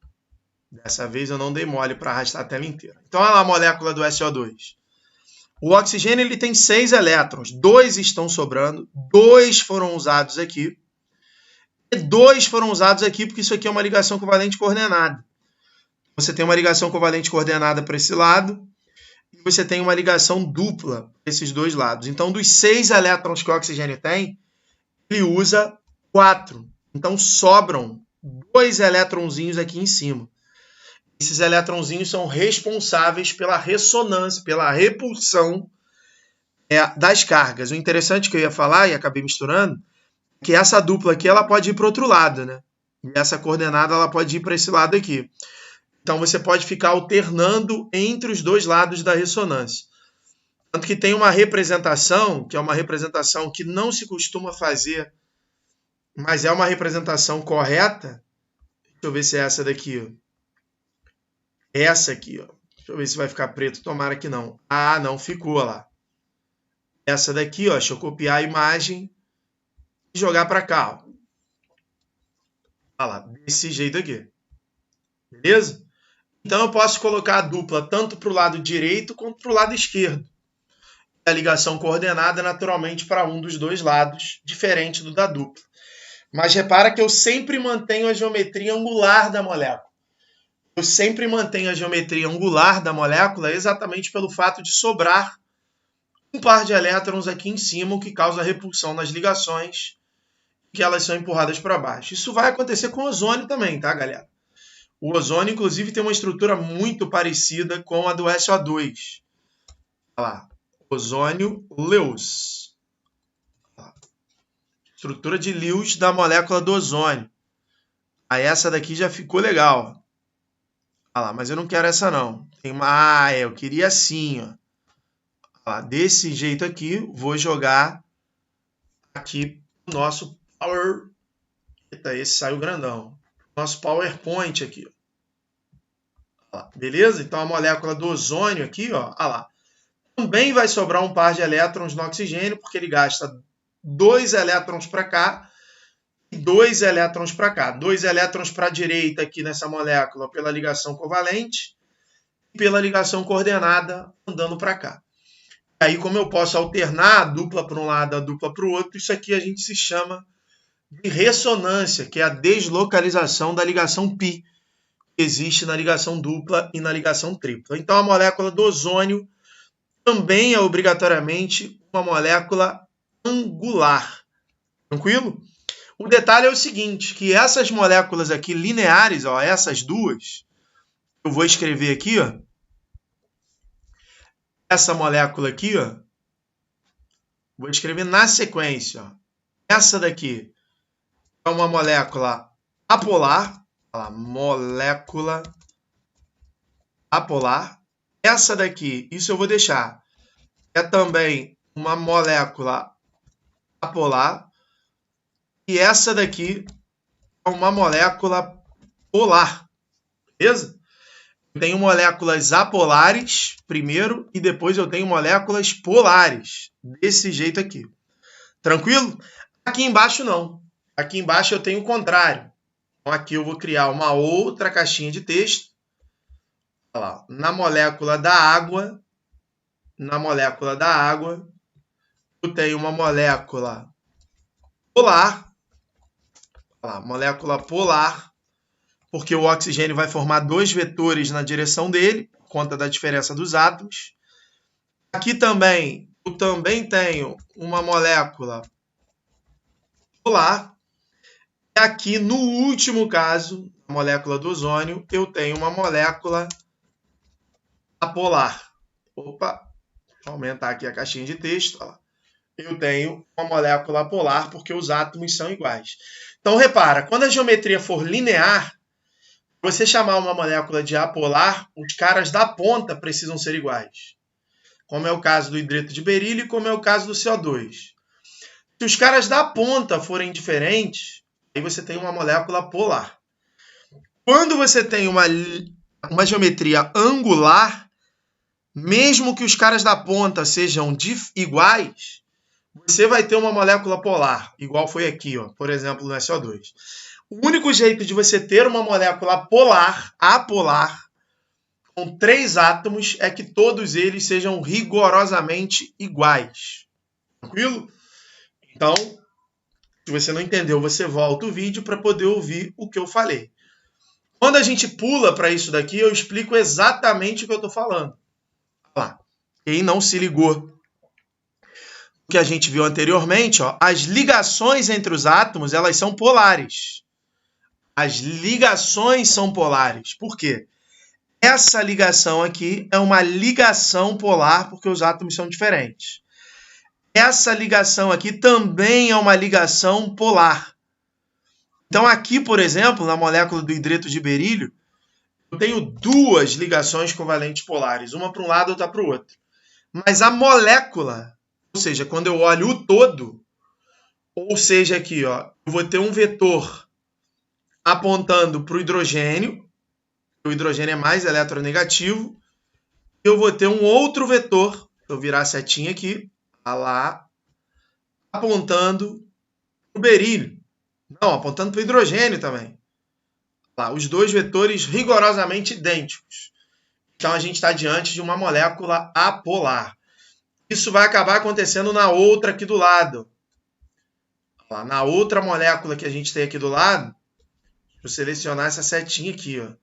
Dessa vez eu não dei mole para arrastar a tela inteira. Então, olha lá a molécula do SO2. O oxigênio ele tem 6 elétrons. 2 estão sobrando. 2 foram usados aqui. E 2 foram usados aqui porque isso aqui é uma ligação covalente coordenada. Você tem uma ligação covalente coordenada para esse lado. E você tem uma ligação dupla para esses dois lados. Então, dos 6 elétrons que o oxigênio tem, ele usa 4. Então, sobram 2 eletronzinhos aqui em cima. Esses eletronzinhos são responsáveis pela ressonância, pela repulsão das cargas. O interessante que eu ia falar, e acabei misturando, é que essa dupla aqui ela pode ir para o outro lado, né? E essa coordenada ela pode ir para esse lado aqui. Então, você pode ficar alternando entre os dois lados da ressonância. Tanto que tem uma representação, que é uma representação que não se costuma fazer, mas é uma representação correta. Deixa eu ver se é essa daqui. Ó. Essa aqui. Ó. Deixa eu ver se vai ficar preto. Tomara que não. Ah, não ficou lá. Essa daqui, ó, deixa eu copiar a imagem e jogar para cá. Ó. Olha lá, desse jeito aqui. Beleza? Então, eu posso colocar a dupla tanto para o lado direito quanto para o lado esquerdo. A ligação coordenada, naturalmente, para um dos dois lados, diferente do da dupla. Mas repara que eu sempre mantenho a geometria angular da molécula. Eu sempre mantenho a geometria angular da molécula exatamente pelo fato de sobrar um par de elétrons aqui em cima, o que causa repulsão nas ligações, que elas são empurradas para baixo. Isso vai acontecer com o ozônio também, tá, galera? O ozônio, inclusive, tem uma estrutura muito parecida com a do SO2. Olha lá. Ozônio Lewis. Estrutura de Lewis da molécula do ozônio. Aí essa daqui já ficou legal. Olha lá, mas eu não quero essa não. Tem uma... Ah, eu queria assim, ó. Olha lá, desse jeito aqui, vou jogar aqui o nosso Power... Eita, esse saiu grandão. Nosso PowerPoint aqui. Olha lá, beleza? Então a molécula do ozônio aqui, ó. Olha lá. Também vai sobrar um par de elétrons no oxigênio, porque ele gasta 2 elétrons para cá e 2 elétrons para cá. 2 elétrons para a direita aqui nessa molécula pela ligação covalente e pela ligação coordenada andando para cá. Aí, como eu posso alternar a dupla para um lado, a dupla para o outro, isso aqui a gente se chama de ressonância, que é a deslocalização da ligação π, que existe na ligação dupla e na ligação tripla. Então, a molécula do ozônio também é obrigatoriamente uma molécula angular. Tranquilo? O detalhe é o seguinte, que essas moléculas aqui lineares, ó, essas duas, eu vou escrever aqui, ó, essa molécula aqui, ó, vou escrever na sequência. Ó. Essa daqui é uma molécula apolar, molécula apolar. Essa daqui, isso eu vou deixar, é também uma molécula apolar. E essa daqui é uma molécula polar, beleza? Eu tenho moléculas apolares primeiro e depois eu tenho moléculas polares, desse jeito aqui. Tranquilo? Aqui embaixo não. Aqui embaixo eu tenho o contrário. Então aqui eu vou criar uma outra caixinha de texto. Olha lá. Na molécula da água, eu tenho uma molécula polar. Olha lá, molécula polar, porque o oxigênio vai formar 2 vetores na direção dele, por conta da diferença dos átomos. Aqui também, eu também tenho uma molécula polar. E aqui, no último caso, a molécula do ozônio, eu tenho uma molécula apolar. Opa, deixa eu aumentar aqui a caixinha de texto. Olha lá. Eu tenho uma molécula polar porque os átomos são iguais. Então, repara, quando a geometria for linear, você chamar uma molécula de apolar, os caras da ponta precisam ser iguais. Como é o caso do hidreto de berílio e como é o caso do CO2. Se os caras da ponta forem diferentes, aí você tem uma molécula polar. Quando você tem uma geometria angular, mesmo que os caras da ponta sejam iguais, você vai ter uma molécula polar, igual foi aqui, ó, por exemplo, no SO2. O único jeito de você ter uma molécula polar, apolar, com 3 átomos, é que todos eles sejam rigorosamente iguais. Tranquilo? Então, se você não entendeu, você volta o vídeo para poder ouvir o que eu falei. Quando a gente pula para isso daqui, eu explico exatamente o que eu estou falando. Olha lá. Quem não se ligou que a gente viu anteriormente, ó, as ligações entre os átomos, elas são polares. As ligações são polares. Por quê? Essa ligação aqui é uma ligação polar porque os átomos são diferentes. Essa ligação aqui também é uma ligação polar. Então aqui, por exemplo, na molécula do hidreto de berílio, eu tenho 2 ligações covalentes polares, uma para um lado e outra para o outro. Mas a molécula, ou seja, quando eu olho o todo, ou seja, aqui, ó, eu vou ter um vetor apontando para o hidrogênio é mais eletronegativo, e eu vou ter um outro vetor, se eu virar a setinha aqui, lá, apontando para o berílio. Não, apontando para o hidrogênio também. Lá, os 2 vetores rigorosamente idênticos. Então, a gente está diante de uma molécula apolar. Isso vai acabar acontecendo na outra aqui do lado. Lá, na outra molécula que a gente tem aqui do lado, vou selecionar essa setinha aqui, ó.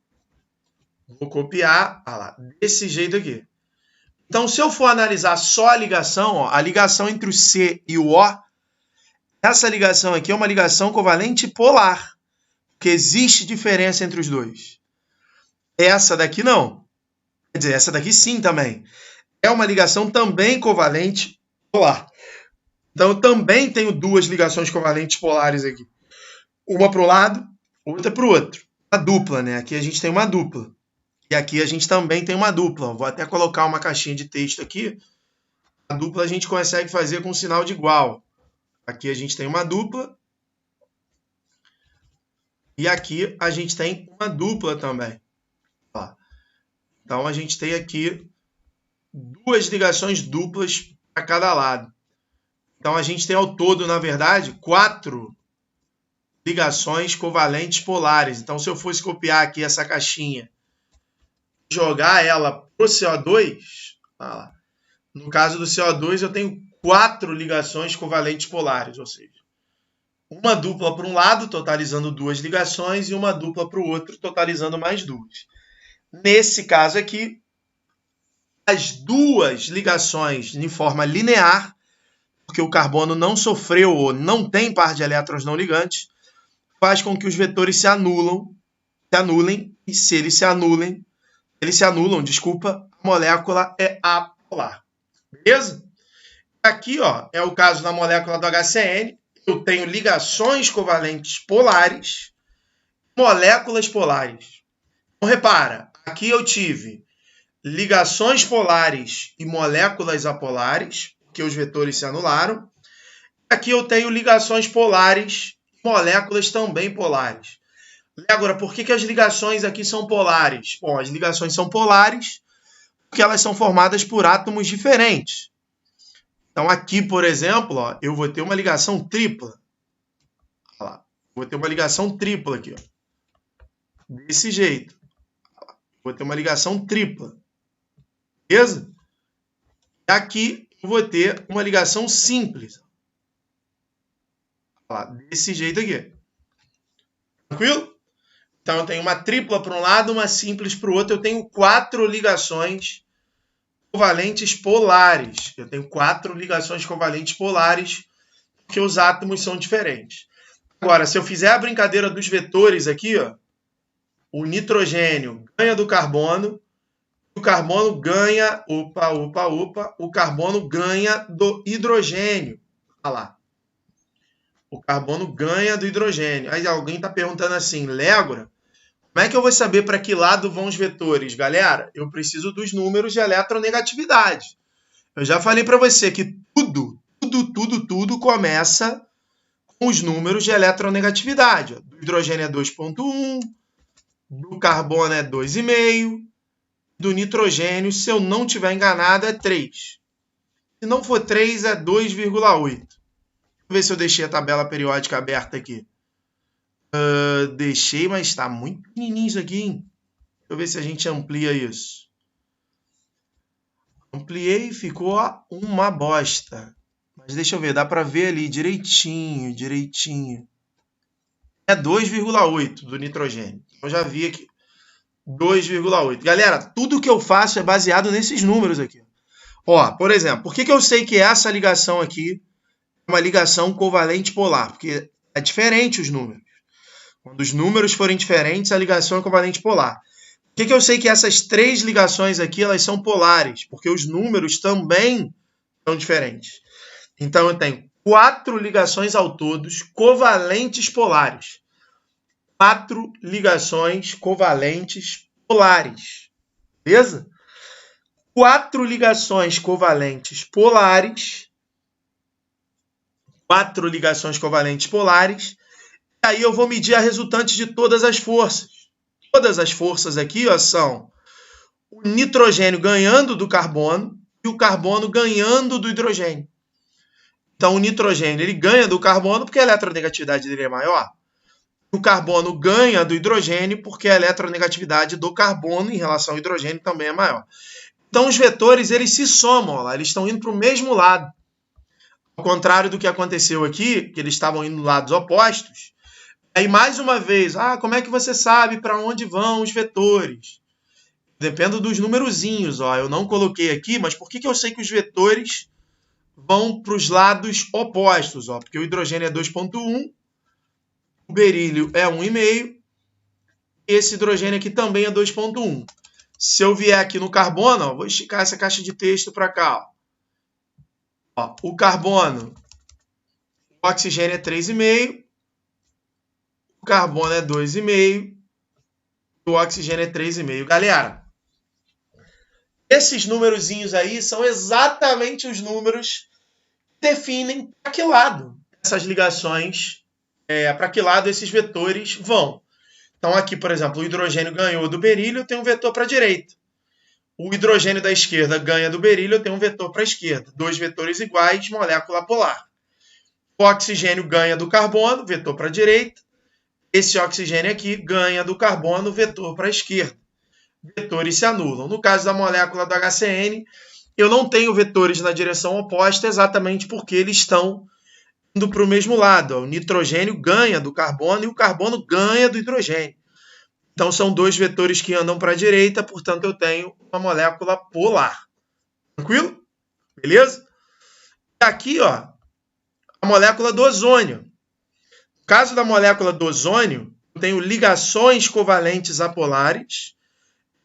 Vou copiar, lá, desse jeito aqui. Então, se eu for analisar só a ligação, ó, a ligação entre o C e o O, essa ligação aqui é uma ligação covalente polar, porque existe diferença entre os dois. Essa daqui não. Quer dizer, essa daqui sim também. É uma ligação também covalente polar. Então, eu também tenho 2 ligações covalentes polares aqui. Uma para o lado, outra para o outro. A dupla, né? Aqui a gente tem uma dupla. E aqui a gente também tem uma dupla. Vou até colocar uma caixinha de texto aqui. A dupla a gente consegue fazer com sinal de igual. Aqui a gente tem uma dupla. E aqui a gente tem uma dupla também. Ó. Então a gente tem aqui 2 ligações duplas para cada lado. Então a gente tem ao todo, na verdade, 4 ligações covalentes polares. Então, se eu fosse copiar aqui essa caixinha, jogar ela para o CO2, no caso do CO2, eu tenho 4 ligações covalentes polares, ou seja, uma dupla para um lado, totalizando 2 ligações, e uma dupla para o outro, totalizando mais 2. Nesse caso aqui, as 2 ligações em forma linear, porque o carbono não sofreu ou não tem par de elétrons não ligantes, faz com que os vetores se anulem, e se eles se anulam, a molécula é apolar. Beleza? Aqui, ó, é o caso da molécula do HCN. Eu tenho ligações covalentes polares, moléculas polares. Então, repara, aqui eu tive ligações polares e moléculas apolares, porque os vetores se anularam. Aqui eu tenho ligações polares e moléculas também polares. Agora, por que as ligações aqui são polares? Bom, as ligações são polares porque elas são formadas por átomos diferentes. Então, aqui, por exemplo, ó, eu vou ter uma ligação tripla. Olha lá. Vou ter uma ligação tripla aqui. Ó. Desse jeito. Vou ter uma ligação tripla. Beleza? E aqui eu vou ter uma ligação simples. Olha lá. Desse jeito aqui. Tranquilo? Então, eu tenho uma tripla para um lado, uma simples para o outro. Eu tenho 4 ligações covalentes polares. Eu tenho 4 ligações covalentes polares, porque os átomos são diferentes. Agora, se eu fizer a brincadeira dos vetores aqui, ó, o nitrogênio ganha do carbono, o carbono ganha, o carbono ganha do hidrogênio. Olha lá. O carbono ganha do hidrogênio. Aí alguém está perguntando assim, Légora, como é que eu vou saber para que lado vão os vetores? Galera, eu preciso dos números de eletronegatividade. Eu já falei para você que tudo começa com os números de eletronegatividade. Do hidrogênio é 2,1, do carbono é 2,5, do nitrogênio, se eu não estiver enganado, é 3. Se não for 3, é 2,8. Deixa eu ver se eu deixei a tabela periódica aberta aqui. Deixei, mas está muito pequenininho isso aqui, hein? Deixa eu ver se a gente amplia isso. Ampliei e ficou uma bosta. Mas deixa eu ver, dá para ver ali direitinho. É 2,8 do nitrogênio. Eu já vi aqui. 2,8. Galera, tudo que eu faço é baseado nesses números aqui. Ó, por exemplo, por que eu sei que essa ligação aqui é uma ligação covalente polar? Porque é diferente os números. Quando os números forem diferentes, a ligação é covalente polar. Por que eu sei que essas 3 ligações aqui elas são polares? Porque os números também são diferentes. Então, eu tenho 4 ligações ao todo covalentes polares. 4 ligações covalentes polares. Beleza? 4 ligações covalentes polares. 4 ligações covalentes polares. Aí eu vou medir a resultante de todas as forças. Todas as forças aqui, ó, são o nitrogênio ganhando do carbono e o carbono ganhando do hidrogênio. Então, o nitrogênio ele ganha do carbono porque a eletronegatividade dele é maior. O carbono ganha do hidrogênio porque a eletronegatividade do carbono em relação ao hidrogênio também é maior. Então, os vetores eles se somam, ó lá, eles estão indo para o mesmo lado. Ao contrário do que aconteceu aqui, que eles estavam indo lados opostos. Aí, mais uma vez, como é que você sabe para onde vão os vetores? Depende dos numerozinhos, ó. Eu não coloquei aqui, mas por que eu sei que os vetores vão para os lados opostos? Ó? Porque o hidrogênio é 2,1, o berílio é 1,5, esse hidrogênio aqui também é 2,1. Se eu vier aqui no carbono, ó, vou esticar essa caixa de texto para cá. Ó, o carbono, o oxigênio é 3,5, o carbono é 2,5, o oxigênio é 3,5. Galera, esses numerozinhos aí são exatamente os números que definem para que lado essas ligações, para que lado esses vetores vão. Então aqui, por exemplo, o hidrogênio ganhou do berílio, tem um vetor para a direita. O hidrogênio da esquerda ganha do berílio, tem um vetor para a esquerda. 2 vetores iguais, molécula polar. O oxigênio ganha do carbono, vetor para a direita. esse oxigênio aqui ganha do carbono vetor para a esquerda. Vetores se anulam. No caso da molécula do HCN, eu não tenho vetores na direção oposta exatamente porque eles estão indo para o mesmo lado. O nitrogênio ganha do carbono e o carbono ganha do hidrogênio. Então, são dois vetores que andam para a direita, portanto, eu tenho uma molécula polar. Tranquilo? Beleza? E aqui, ó, a molécula do ozônio. No caso da molécula do ozônio, eu tenho ligações covalentes apolares.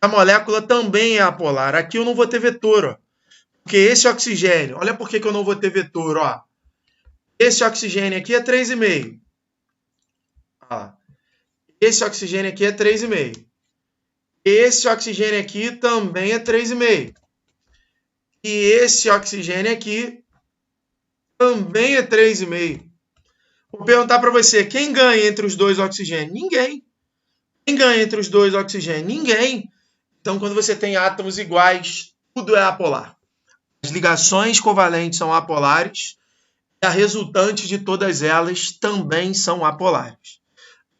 A molécula também é apolar. Aqui eu não vou ter vetor, ó. Porque esse oxigênio, olha por que eu não vou ter vetor, ó. Esse oxigênio aqui é 3,5. Ó. Esse oxigênio aqui é 3,5. Esse oxigênio aqui também é 3,5. E esse oxigênio aqui também é 3,5. Vou perguntar para você, quem ganha entre os dois oxigênios? Ninguém. Quem ganha entre os dois oxigênios? Ninguém. Então, quando você tem átomos iguais, tudo é apolar. As ligações covalentes são apolares e a resultante de todas elas também são apolares.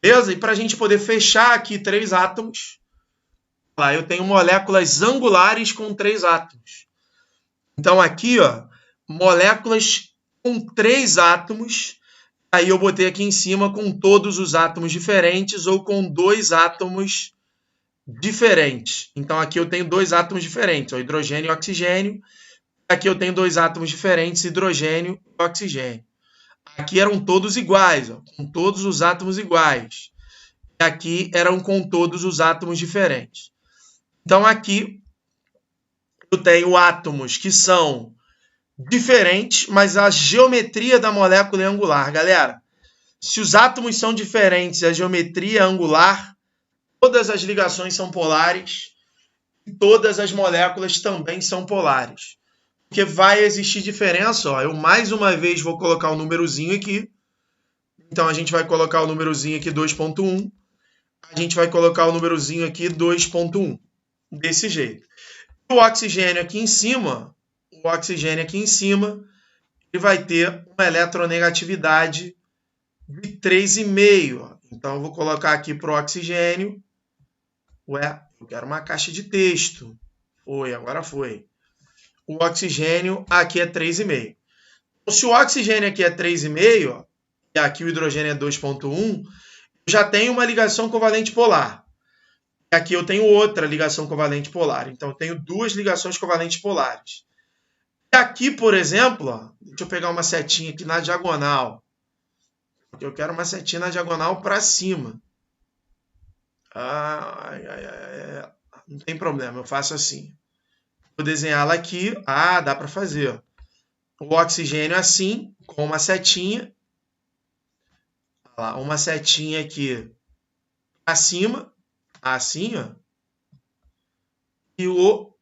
Beleza? E para a gente poder fechar aqui 3 átomos, lá eu tenho moléculas angulares com 3 átomos. Então, aqui, ó, moléculas com 3 átomos. Aí eu botei aqui em cima com todos os átomos diferentes ou com 2 átomos diferentes. Então, aqui eu tenho 2 átomos diferentes, o hidrogênio e o oxigênio. Aqui eu tenho 2 átomos diferentes, hidrogênio e oxigênio. Aqui eram todos iguais, ó, com todos os átomos iguais. E aqui eram com todos os átomos diferentes. Então, aqui eu tenho átomos que são diferentes, mas a geometria da molécula é angular. Galera, se os átomos são diferentes e a geometria é angular, todas as ligações são polares e todas as moléculas também são polares. Porque vai existir diferença, ó. Eu mais uma vez vou colocar o númerozinho aqui. Então, a gente vai colocar o númerozinho aqui 2.1. A gente vai colocar o númerozinho aqui 2.1. Desse jeito. O oxigênio aqui em cima, ele vai ter uma eletronegatividade de 3,5. Então, eu vou colocar aqui para o oxigênio. Ué, eu quero uma caixa de texto. Foi, agora foi. O oxigênio aqui é 3,5. Então, se o oxigênio aqui é 3,5, e aqui o hidrogênio é 2,1, eu já tenho uma ligação covalente polar. E aqui eu tenho outra ligação covalente polar. Então, eu tenho 2 ligações covalentes polares. E aqui, por exemplo, ó, deixa eu pegar uma setinha aqui na diagonal. Porque eu quero uma setinha na diagonal para cima. Não tem problema, eu faço assim. Vou desenhá-la aqui. Ah, dá para fazer. O oxigênio assim, com uma setinha. Uma setinha aqui acima. Assim, ó. E o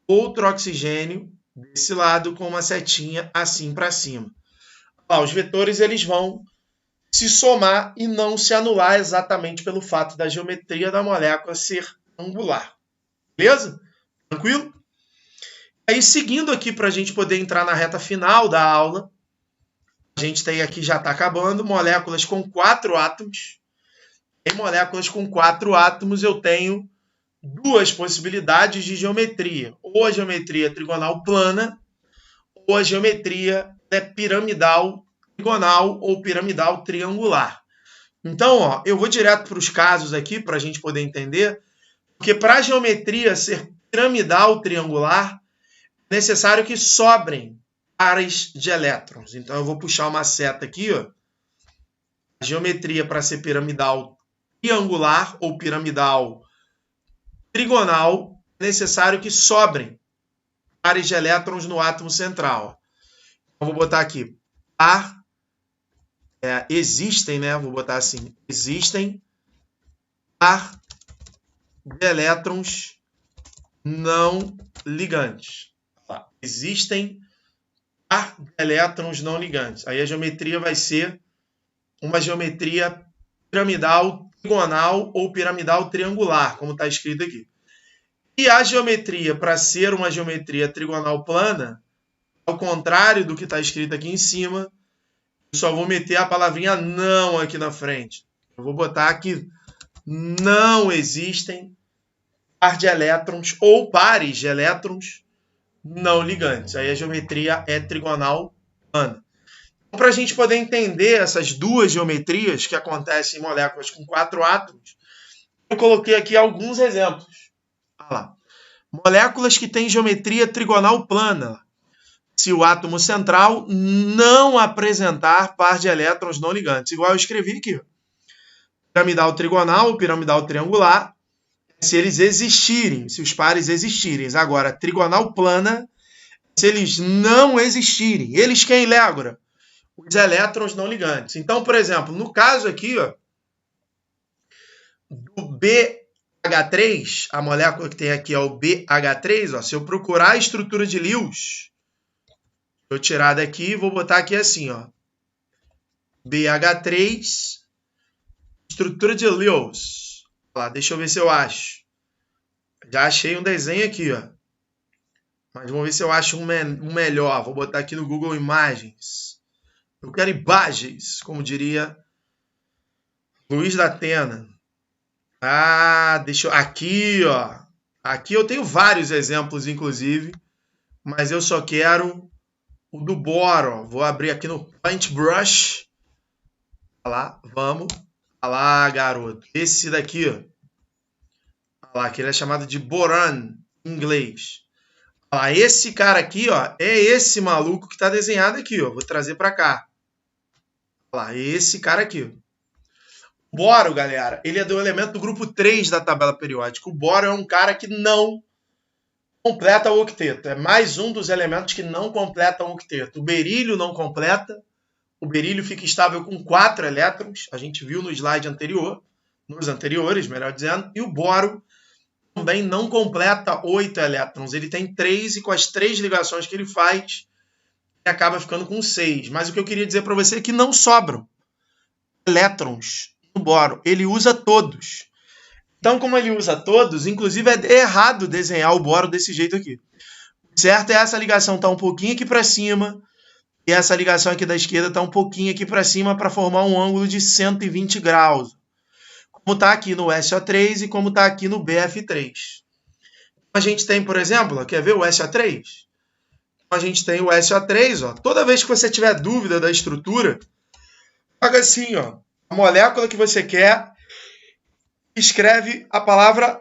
outro oxigênio desse lado com uma setinha assim para cima. Os vetores eles vão se somar e não se anular exatamente pelo fato da geometria da molécula ser angular. Beleza? Tranquilo? Aí, seguindo aqui para a gente poder entrar na reta final da aula, a gente tem aqui, já está acabando, moléculas com 4 átomos. Em moléculas com 4 átomos, eu tenho 2 possibilidades de geometria. Ou a geometria trigonal plana, ou a geometria piramidal trigonal ou piramidal triangular. Então, ó, eu vou direto para os casos aqui, para a gente poder entender, porque para a geometria ser piramidal triangular, é necessário que sobrem pares de elétrons. Então, eu vou puxar uma seta aqui, ó. A geometria para ser piramidal triangular ou piramidal trigonal, é necessário que sobrem pares de elétrons no átomo central. Então, vou botar aqui par. Existem, né? Vou botar assim. Existem par de elétrons não ligantes. Existem par de elétrons não ligantes. Aí a geometria vai ser uma geometria piramidal trigonal ou piramidal triangular, como está escrito aqui. E a geometria, para ser uma geometria trigonal plana, ao contrário do que está escrito aqui em cima, eu só vou meter a palavrinha não aqui na frente. Eu vou botar aqui, não existem par de elétrons ou pares de elétrons não ligantes. Aí a geometria é trigonal plana. Então, para a gente poder entender essas duas geometrias que acontecem em moléculas com 4 átomos, eu coloquei aqui alguns exemplos. Olha lá. Moléculas que têm geometria trigonal plana. Se o átomo central não apresentar par de elétrons não ligantes. Igual eu escrevi aqui. Piramidal trigonal, piramidal triangular, se eles existirem, se os pares existirem. Agora, trigonal plana, se eles não existirem. Eles quem, Légora? Os elétrons não ligantes. Então, por exemplo, no caso aqui, ó, do BH3, a molécula que tem aqui é o BH3, ó, se eu procurar a estrutura de Lewis, eu tirar daqui e vou botar aqui assim, ó, BH3, estrutura de Lewis. Lá, deixa eu ver se eu acho. Já achei um desenho aqui, ó. Mas vamos ver se eu acho um melhor. Vou botar aqui no Google Imagens. Eu quero imagens, como diria Luiz da Atena. Ah, deixa eu... Aqui, ó. Aqui eu tenho vários exemplos, inclusive. Mas eu só quero o do boro. Vou abrir aqui no Paintbrush. Olha lá, vamos. Olha lá, garoto. Esse daqui, ó. Olha lá, que ele é chamado de boron, em inglês. Olha lá, esse cara aqui, ó, é esse maluco que está desenhado aqui, ó. Vou trazer para cá. Olha lá, esse cara aqui. O boro, galera, ele é do elemento do grupo 3 da tabela periódica. O boro é um cara que não completa o octeto. É mais um dos elementos que não completam o octeto. O berílio não completa. O berílio fica estável com 4 elétrons. A gente viu no slide anterior. Nos anteriores, melhor dizendo. E o boro também não completa 8 elétrons. Ele tem 3 e com as 3 ligações que ele faz, ele acaba ficando com 6. Mas o que eu queria dizer para você é que não sobram elétrons no boro. Ele usa todos. Então, como ele usa todos, inclusive é errado desenhar o boro desse jeito aqui. O certo é essa ligação estar um pouquinho aqui para cima e essa ligação aqui da esquerda estar um pouquinho aqui para cima para formar um ângulo de 120 graus. Como está aqui no SO3 e como está aqui no BF3. A gente tem, por exemplo, quer ver o SO3? A gente tem o SO3, ó. Toda vez que você tiver dúvida da estrutura, paga assim, ó, a molécula que você quer, escreve a palavra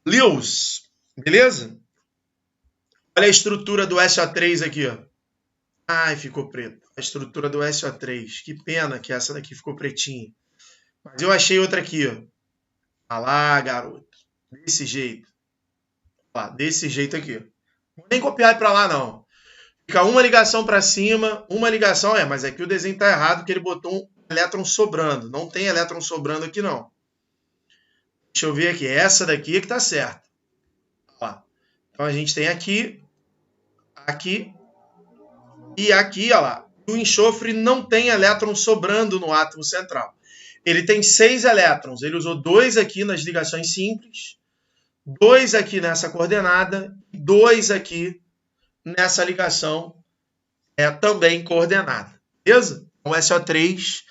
Lewis, beleza? Olha a estrutura do SO3 aqui, ó. Ai, ficou preto. A estrutura do SO3. Que pena que essa daqui ficou pretinha. Mas eu achei outra aqui, ó. Olha lá, garoto. Desse jeito. Olha lá, desse jeito aqui. Não vou nem copiar para lá, não. Fica uma ligação para cima, uma ligação... mas aqui o desenho tá errado, porque ele botou um elétron sobrando. Não tem elétron sobrando aqui, não. Deixa eu ver aqui. Essa daqui é que tá certa. Olha lá. Então a gente tem aqui, aqui e aqui, olha lá. O enxofre não tem elétron sobrando no átomo central. Ele tem 6 elétrons. Ele usou 2 aqui nas ligações simples, 2 aqui nessa coordenada, 2 aqui nessa ligação também coordenada. Beleza? O SO3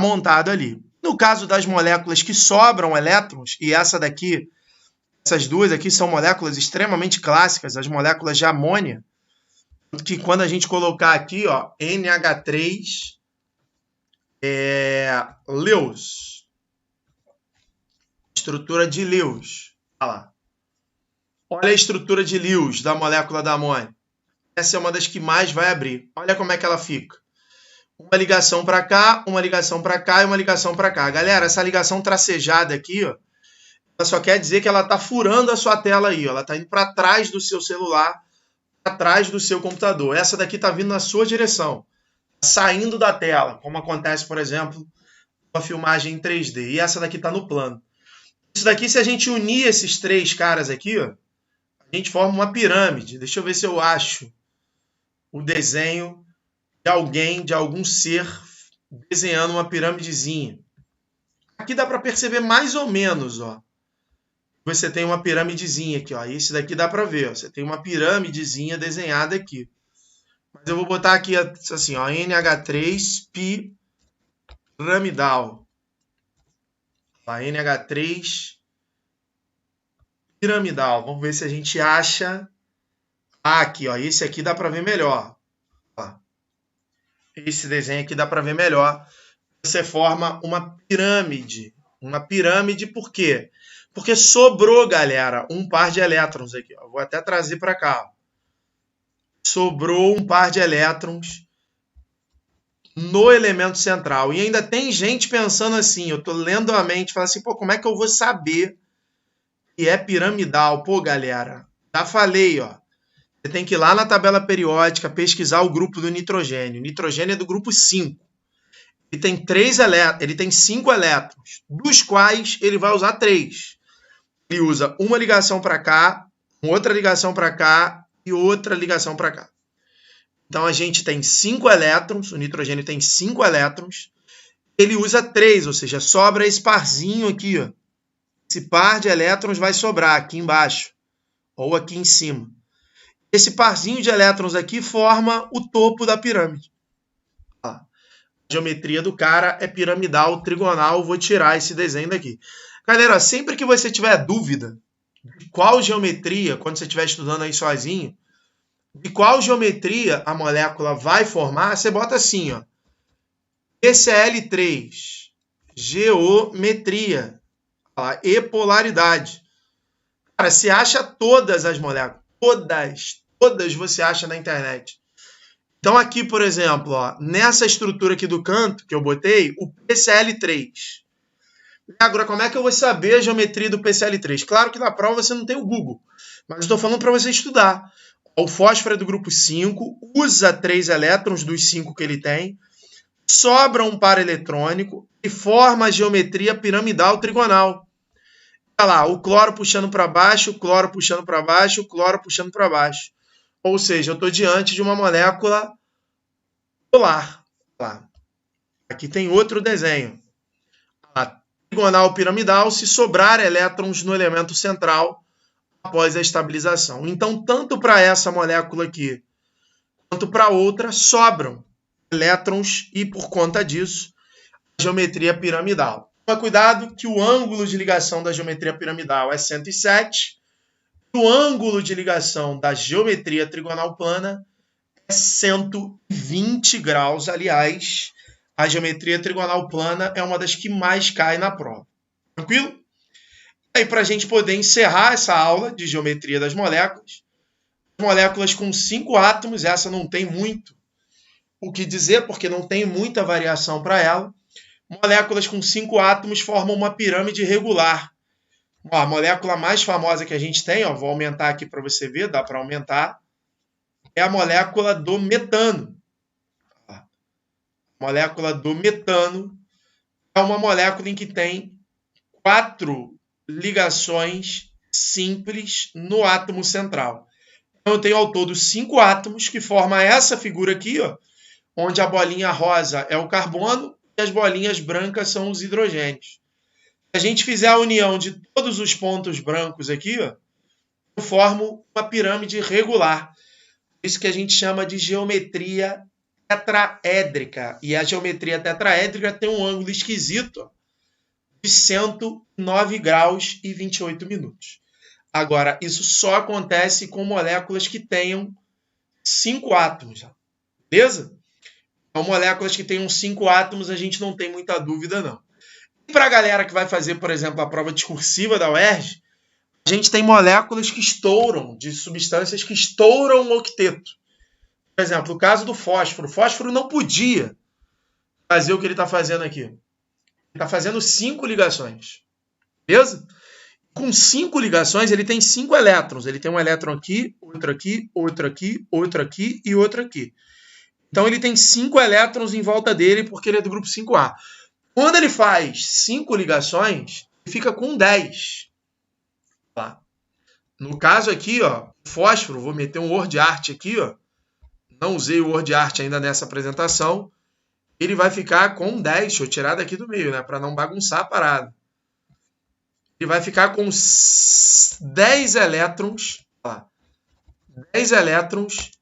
montado ali. No caso das moléculas que sobram elétrons, e essa daqui, essas duas aqui são moléculas extremamente clássicas, as moléculas de amônia, que quando a gente colocar aqui, ó, NH3, Lewis. Estrutura de Lewis. Olha lá. Olha a estrutura de Lewis da molécula da amônia. Essa é uma das que mais vai abrir. Olha como é que ela fica. Uma ligação para cá, uma ligação para cá e uma ligação para cá. Galera, essa ligação tracejada aqui, ó, ela só quer dizer que ela está furando a sua tela aí. Ó, ela está indo para trás do seu celular, para trás do seu computador. Essa daqui está vindo na sua direção. Saindo da tela, como acontece, por exemplo, com a filmagem em 3D. E essa daqui está no plano. Isso daqui, se a gente unir esses 3 caras aqui, ó, a gente forma uma pirâmide. Deixa eu ver se eu acho o desenho de alguém, de algum ser, desenhando uma pirâmidezinha. Aqui dá para perceber mais ou menos, ó. Você tem uma pirâmidezinha aqui, ó. Esse daqui dá para ver, ó. Você tem uma pirâmidezinha desenhada aqui. Mas eu vou botar aqui assim, ó, NH3 piramidal. A NH3 piramidal. Vamos ver se a gente acha. Ah, aqui, ó. Esse aqui dá para ver melhor. Ó. Esse desenho aqui dá para ver melhor. Você forma uma pirâmide. Uma pirâmide por quê? Porque sobrou, galera, um par de elétrons aqui. Ó. Vou até trazer para cá. Ó. Sobrou um par de elétrons no elemento central. E ainda tem gente pensando assim, eu tô lendo a mente, fala assim, pô, como é que eu vou saber que é piramidal? Pô, galera, já falei, ó. Você tem que ir lá na tabela periódica pesquisar o grupo do nitrogênio. O nitrogênio é do grupo 5. Ele tem 5 elétrons, dos quais ele vai usar 3. Ele usa uma ligação para cá, outra ligação para cá e outra ligação para cá. Então, a gente tem 5 elétrons, o nitrogênio tem 5 elétrons, ele usa 3, ou seja, sobra esse parzinho aqui, ó. Esse par de elétrons vai sobrar aqui embaixo, ou aqui em cima. Esse parzinho de elétrons aqui forma o topo da pirâmide. A geometria do cara é piramidal, trigonal, vou tirar esse desenho daqui. Galera, sempre que você tiver dúvida de qual geometria, quando você estiver estudando aí sozinho, de qual geometria a molécula vai formar, você bota assim, ó. PCl3, geometria, e polaridade. Cara, você acha todas as moléculas, todas você acha na internet. Então aqui, por exemplo, ó, nessa estrutura aqui do canto que eu botei, o PCl3. Agora, como é que eu vou saber a geometria do PCl3? Claro que na prova você não tem o Google, mas eu estou falando para você estudar. O fósforo é do grupo 5, usa 3 elétrons dos 5 que ele tem, sobra um par eletrônico e forma a geometria piramidal trigonal. Olha lá, o cloro puxando para baixo, o cloro puxando para baixo, o cloro puxando para baixo. Ou seja, eu estou diante de uma molécula polar. Aqui tem outro desenho. A trigonal piramidal se sobrar elétrons no elemento central após a estabilização. Então, tanto para essa molécula aqui, quanto para outra, sobram elétrons e, por conta disso, a geometria piramidal. Toma cuidado que o ângulo de ligação da geometria piramidal é 107, e o ângulo de ligação da geometria trigonal plana é 120 graus. Aliás, a geometria trigonal plana é uma das que mais cai na prova. Tranquilo? E para a gente poder encerrar essa aula de geometria das moléculas com 5 átomos, essa não tem muito o que dizer, porque não tem muita variação para ela. Moléculas com 5 átomos formam uma pirâmide regular. Ó, a molécula mais famosa que a gente tem, ó, vou aumentar aqui para você ver, dá para aumentar, é a molécula do metano. A molécula do metano é uma molécula em que tem 4 ligações simples no átomo central. Então, eu tenho ao todo 5 átomos que formam essa figura aqui, ó, onde a bolinha rosa é o carbono e as bolinhas brancas são os hidrogênios. Se a gente fizer a união de todos os pontos brancos aqui, ó, eu formo uma pirâmide regular. Isso que a gente chama de geometria tetraédrica. E a geometria tetraédrica tem um ângulo esquisito, ó, de 109 graus e 28 minutos. Agora, isso só acontece com moléculas que tenham 5 átomos. Beleza? Então, moléculas que tenham 5 átomos, a gente não tem muita dúvida, não. E para a galera que vai fazer, por exemplo, a prova discursiva da UERJ, a gente tem moléculas que estouram, de substâncias que estouram o octeto. Por exemplo, o caso do fósforo. O fósforo não podia fazer o que ele está fazendo aqui. Ele está fazendo 5 ligações. Beleza? Com 5 ligações, ele tem 5 elétrons. Ele tem um elétron aqui, outro aqui, outro aqui, outro aqui e outro aqui. Então, ele tem 5 elétrons em volta dele, porque ele é do grupo 5A. Quando ele faz 5 ligações, ele fica com 10. Lá. No caso aqui, ó, fósforo, vou meter um word art aqui, ó. Não usei o word art ainda nessa apresentação. Ele vai ficar com 10. Deixa eu tirar daqui do meio, né? Para não bagunçar a parada. Ele vai ficar com 10 elétrons. Ó, 10 elétrons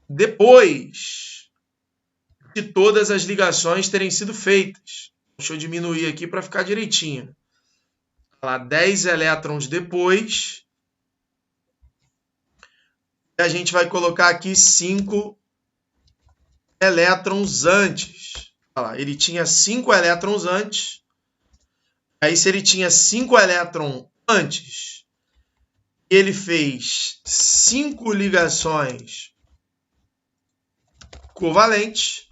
depois de todas as ligações terem sido feitas. Deixa eu diminuir aqui para ficar direitinho. Lá, 10 elétrons depois. E a gente vai colocar aqui 5 elétrons antes. Olha lá, ele tinha 5 elétrons antes. Aí, se ele tinha 5 elétrons antes, ele fez 5 ligações covalentes,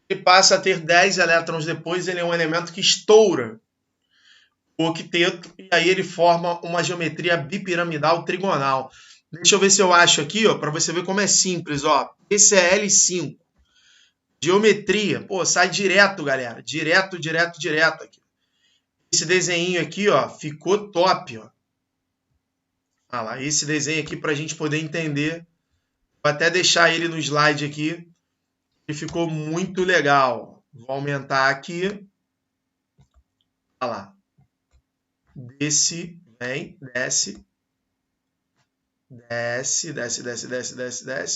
ele passa a ter 10 elétrons depois, ele é um elemento que estoura o octeto, e aí ele forma uma geometria bipiramidal trigonal. Deixa eu ver se eu acho aqui, ó, para você ver como é simples, ó. Esse é L5. Geometria, pô, sai direto, galera. Direto aqui. Esse desenho aqui, ó, ficou top, ó. Olha lá, esse desenho aqui para a gente poder entender. Vou até deixar ele no slide aqui. Ele ficou muito legal. Vou aumentar aqui. Olha lá. Desce, vem, desce. Desce.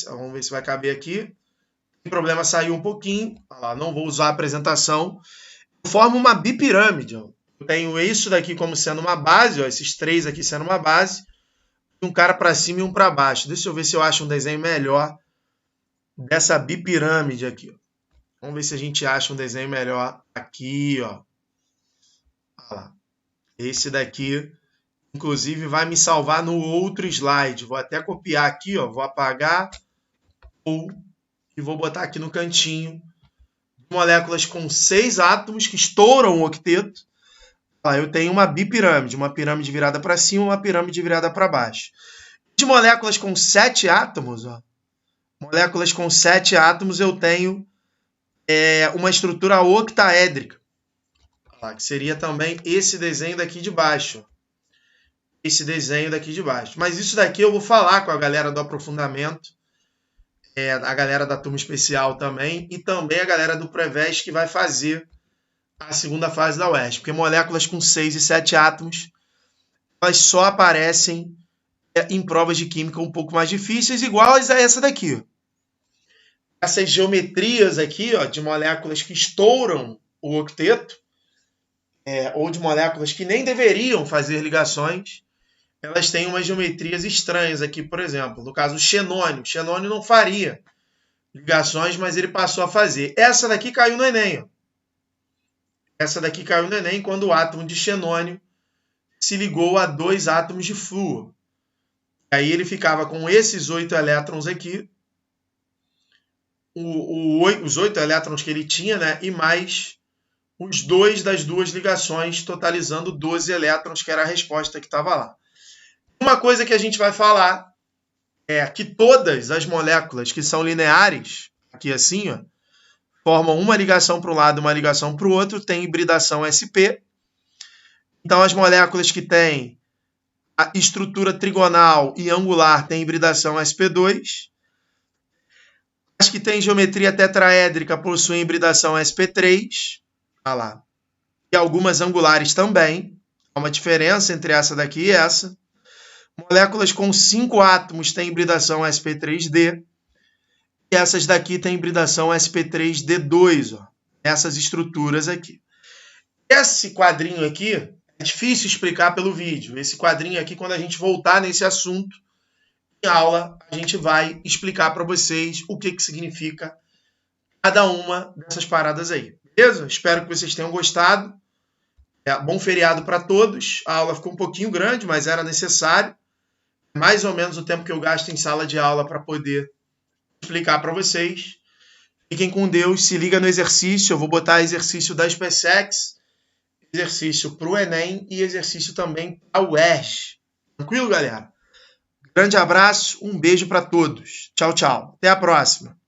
Vamos ver se vai caber aqui. O problema saiu um pouquinho. Olha lá, não vou usar a apresentação. Forma uma bipirâmide. Ó. Eu tenho isso daqui como sendo uma base, ó, esses 3 aqui sendo uma base. Um cara para cima e um para baixo. Deixa eu ver se eu acho um desenho melhor dessa bipirâmide aqui. Ó. Vamos ver se a gente acha um desenho melhor aqui, ó. Olha lá. Esse daqui, inclusive, vai me salvar no outro slide. Vou até copiar aqui, ó. Vou apagar e vou botar aqui no cantinho. Moléculas com 6 átomos que estouram o octeto. Eu tenho uma bipirâmide, uma pirâmide virada para cima e uma pirâmide virada para baixo. De moléculas com 7 átomos, ó, moléculas com 7 átomos, eu tenho uma estrutura octaédrica, que seria também esse desenho daqui de baixo. Esse desenho daqui de baixo. Mas isso daqui eu vou falar com a galera do aprofundamento, a galera da turma especial também, e também a galera do Prevest que vai fazer a segunda fase da UESP, porque moléculas com 6 e 7 átomos, elas só aparecem em provas de química um pouco mais difíceis, iguais a essa daqui. Essas geometrias aqui, ó, de moléculas que estouram o octeto, ou de moléculas que nem deveriam fazer ligações, elas têm umas geometrias estranhas aqui, por exemplo. No caso, o xenônio. O xenônio não faria ligações, mas ele passou a fazer. Essa daqui caiu no Enem, ó. Essa daqui caiu no Enem quando o átomo de xenônio se ligou a 2 átomos de flúor. Aí ele ficava com esses 8 elétrons aqui, os 8 elétrons que ele tinha, né, e mais os 2 das 2 ligações, totalizando 12 elétrons, que era a resposta que estava lá. Uma coisa que a gente vai falar é que todas as moléculas que são lineares, aqui assim, ó, formam uma ligação para um lado e uma ligação para o outro, tem hibridação sp. Então, as moléculas que têm a estrutura trigonal e angular têm hibridação sp2. As que têm geometria tetraédrica possuem hibridação sp3. Olha lá. E algumas angulares também. Há uma diferença entre essa daqui e essa. Moléculas com 5 átomos têm hibridação sp3d. E essas daqui têm hibridação sp3d2, ó. Essas estruturas aqui. Esse quadrinho aqui é difícil explicar pelo vídeo. Esse quadrinho aqui, quando a gente voltar nesse assunto, em aula, a gente vai explicar para vocês o que significa cada uma dessas paradas aí. Beleza? Espero que vocês tenham gostado. Bom feriado para todos. A aula ficou um pouquinho grande, mas era necessário. Mais ou menos o tempo que eu gasto em sala de aula para poder explicar para vocês. Fiquem com Deus, se liga no exercício. Eu vou botar exercício da SpaceX, exercício para o Enem e exercício também para a UERJ. Tranquilo, galera? Grande abraço, um beijo para todos. Tchau, tchau. Até a próxima.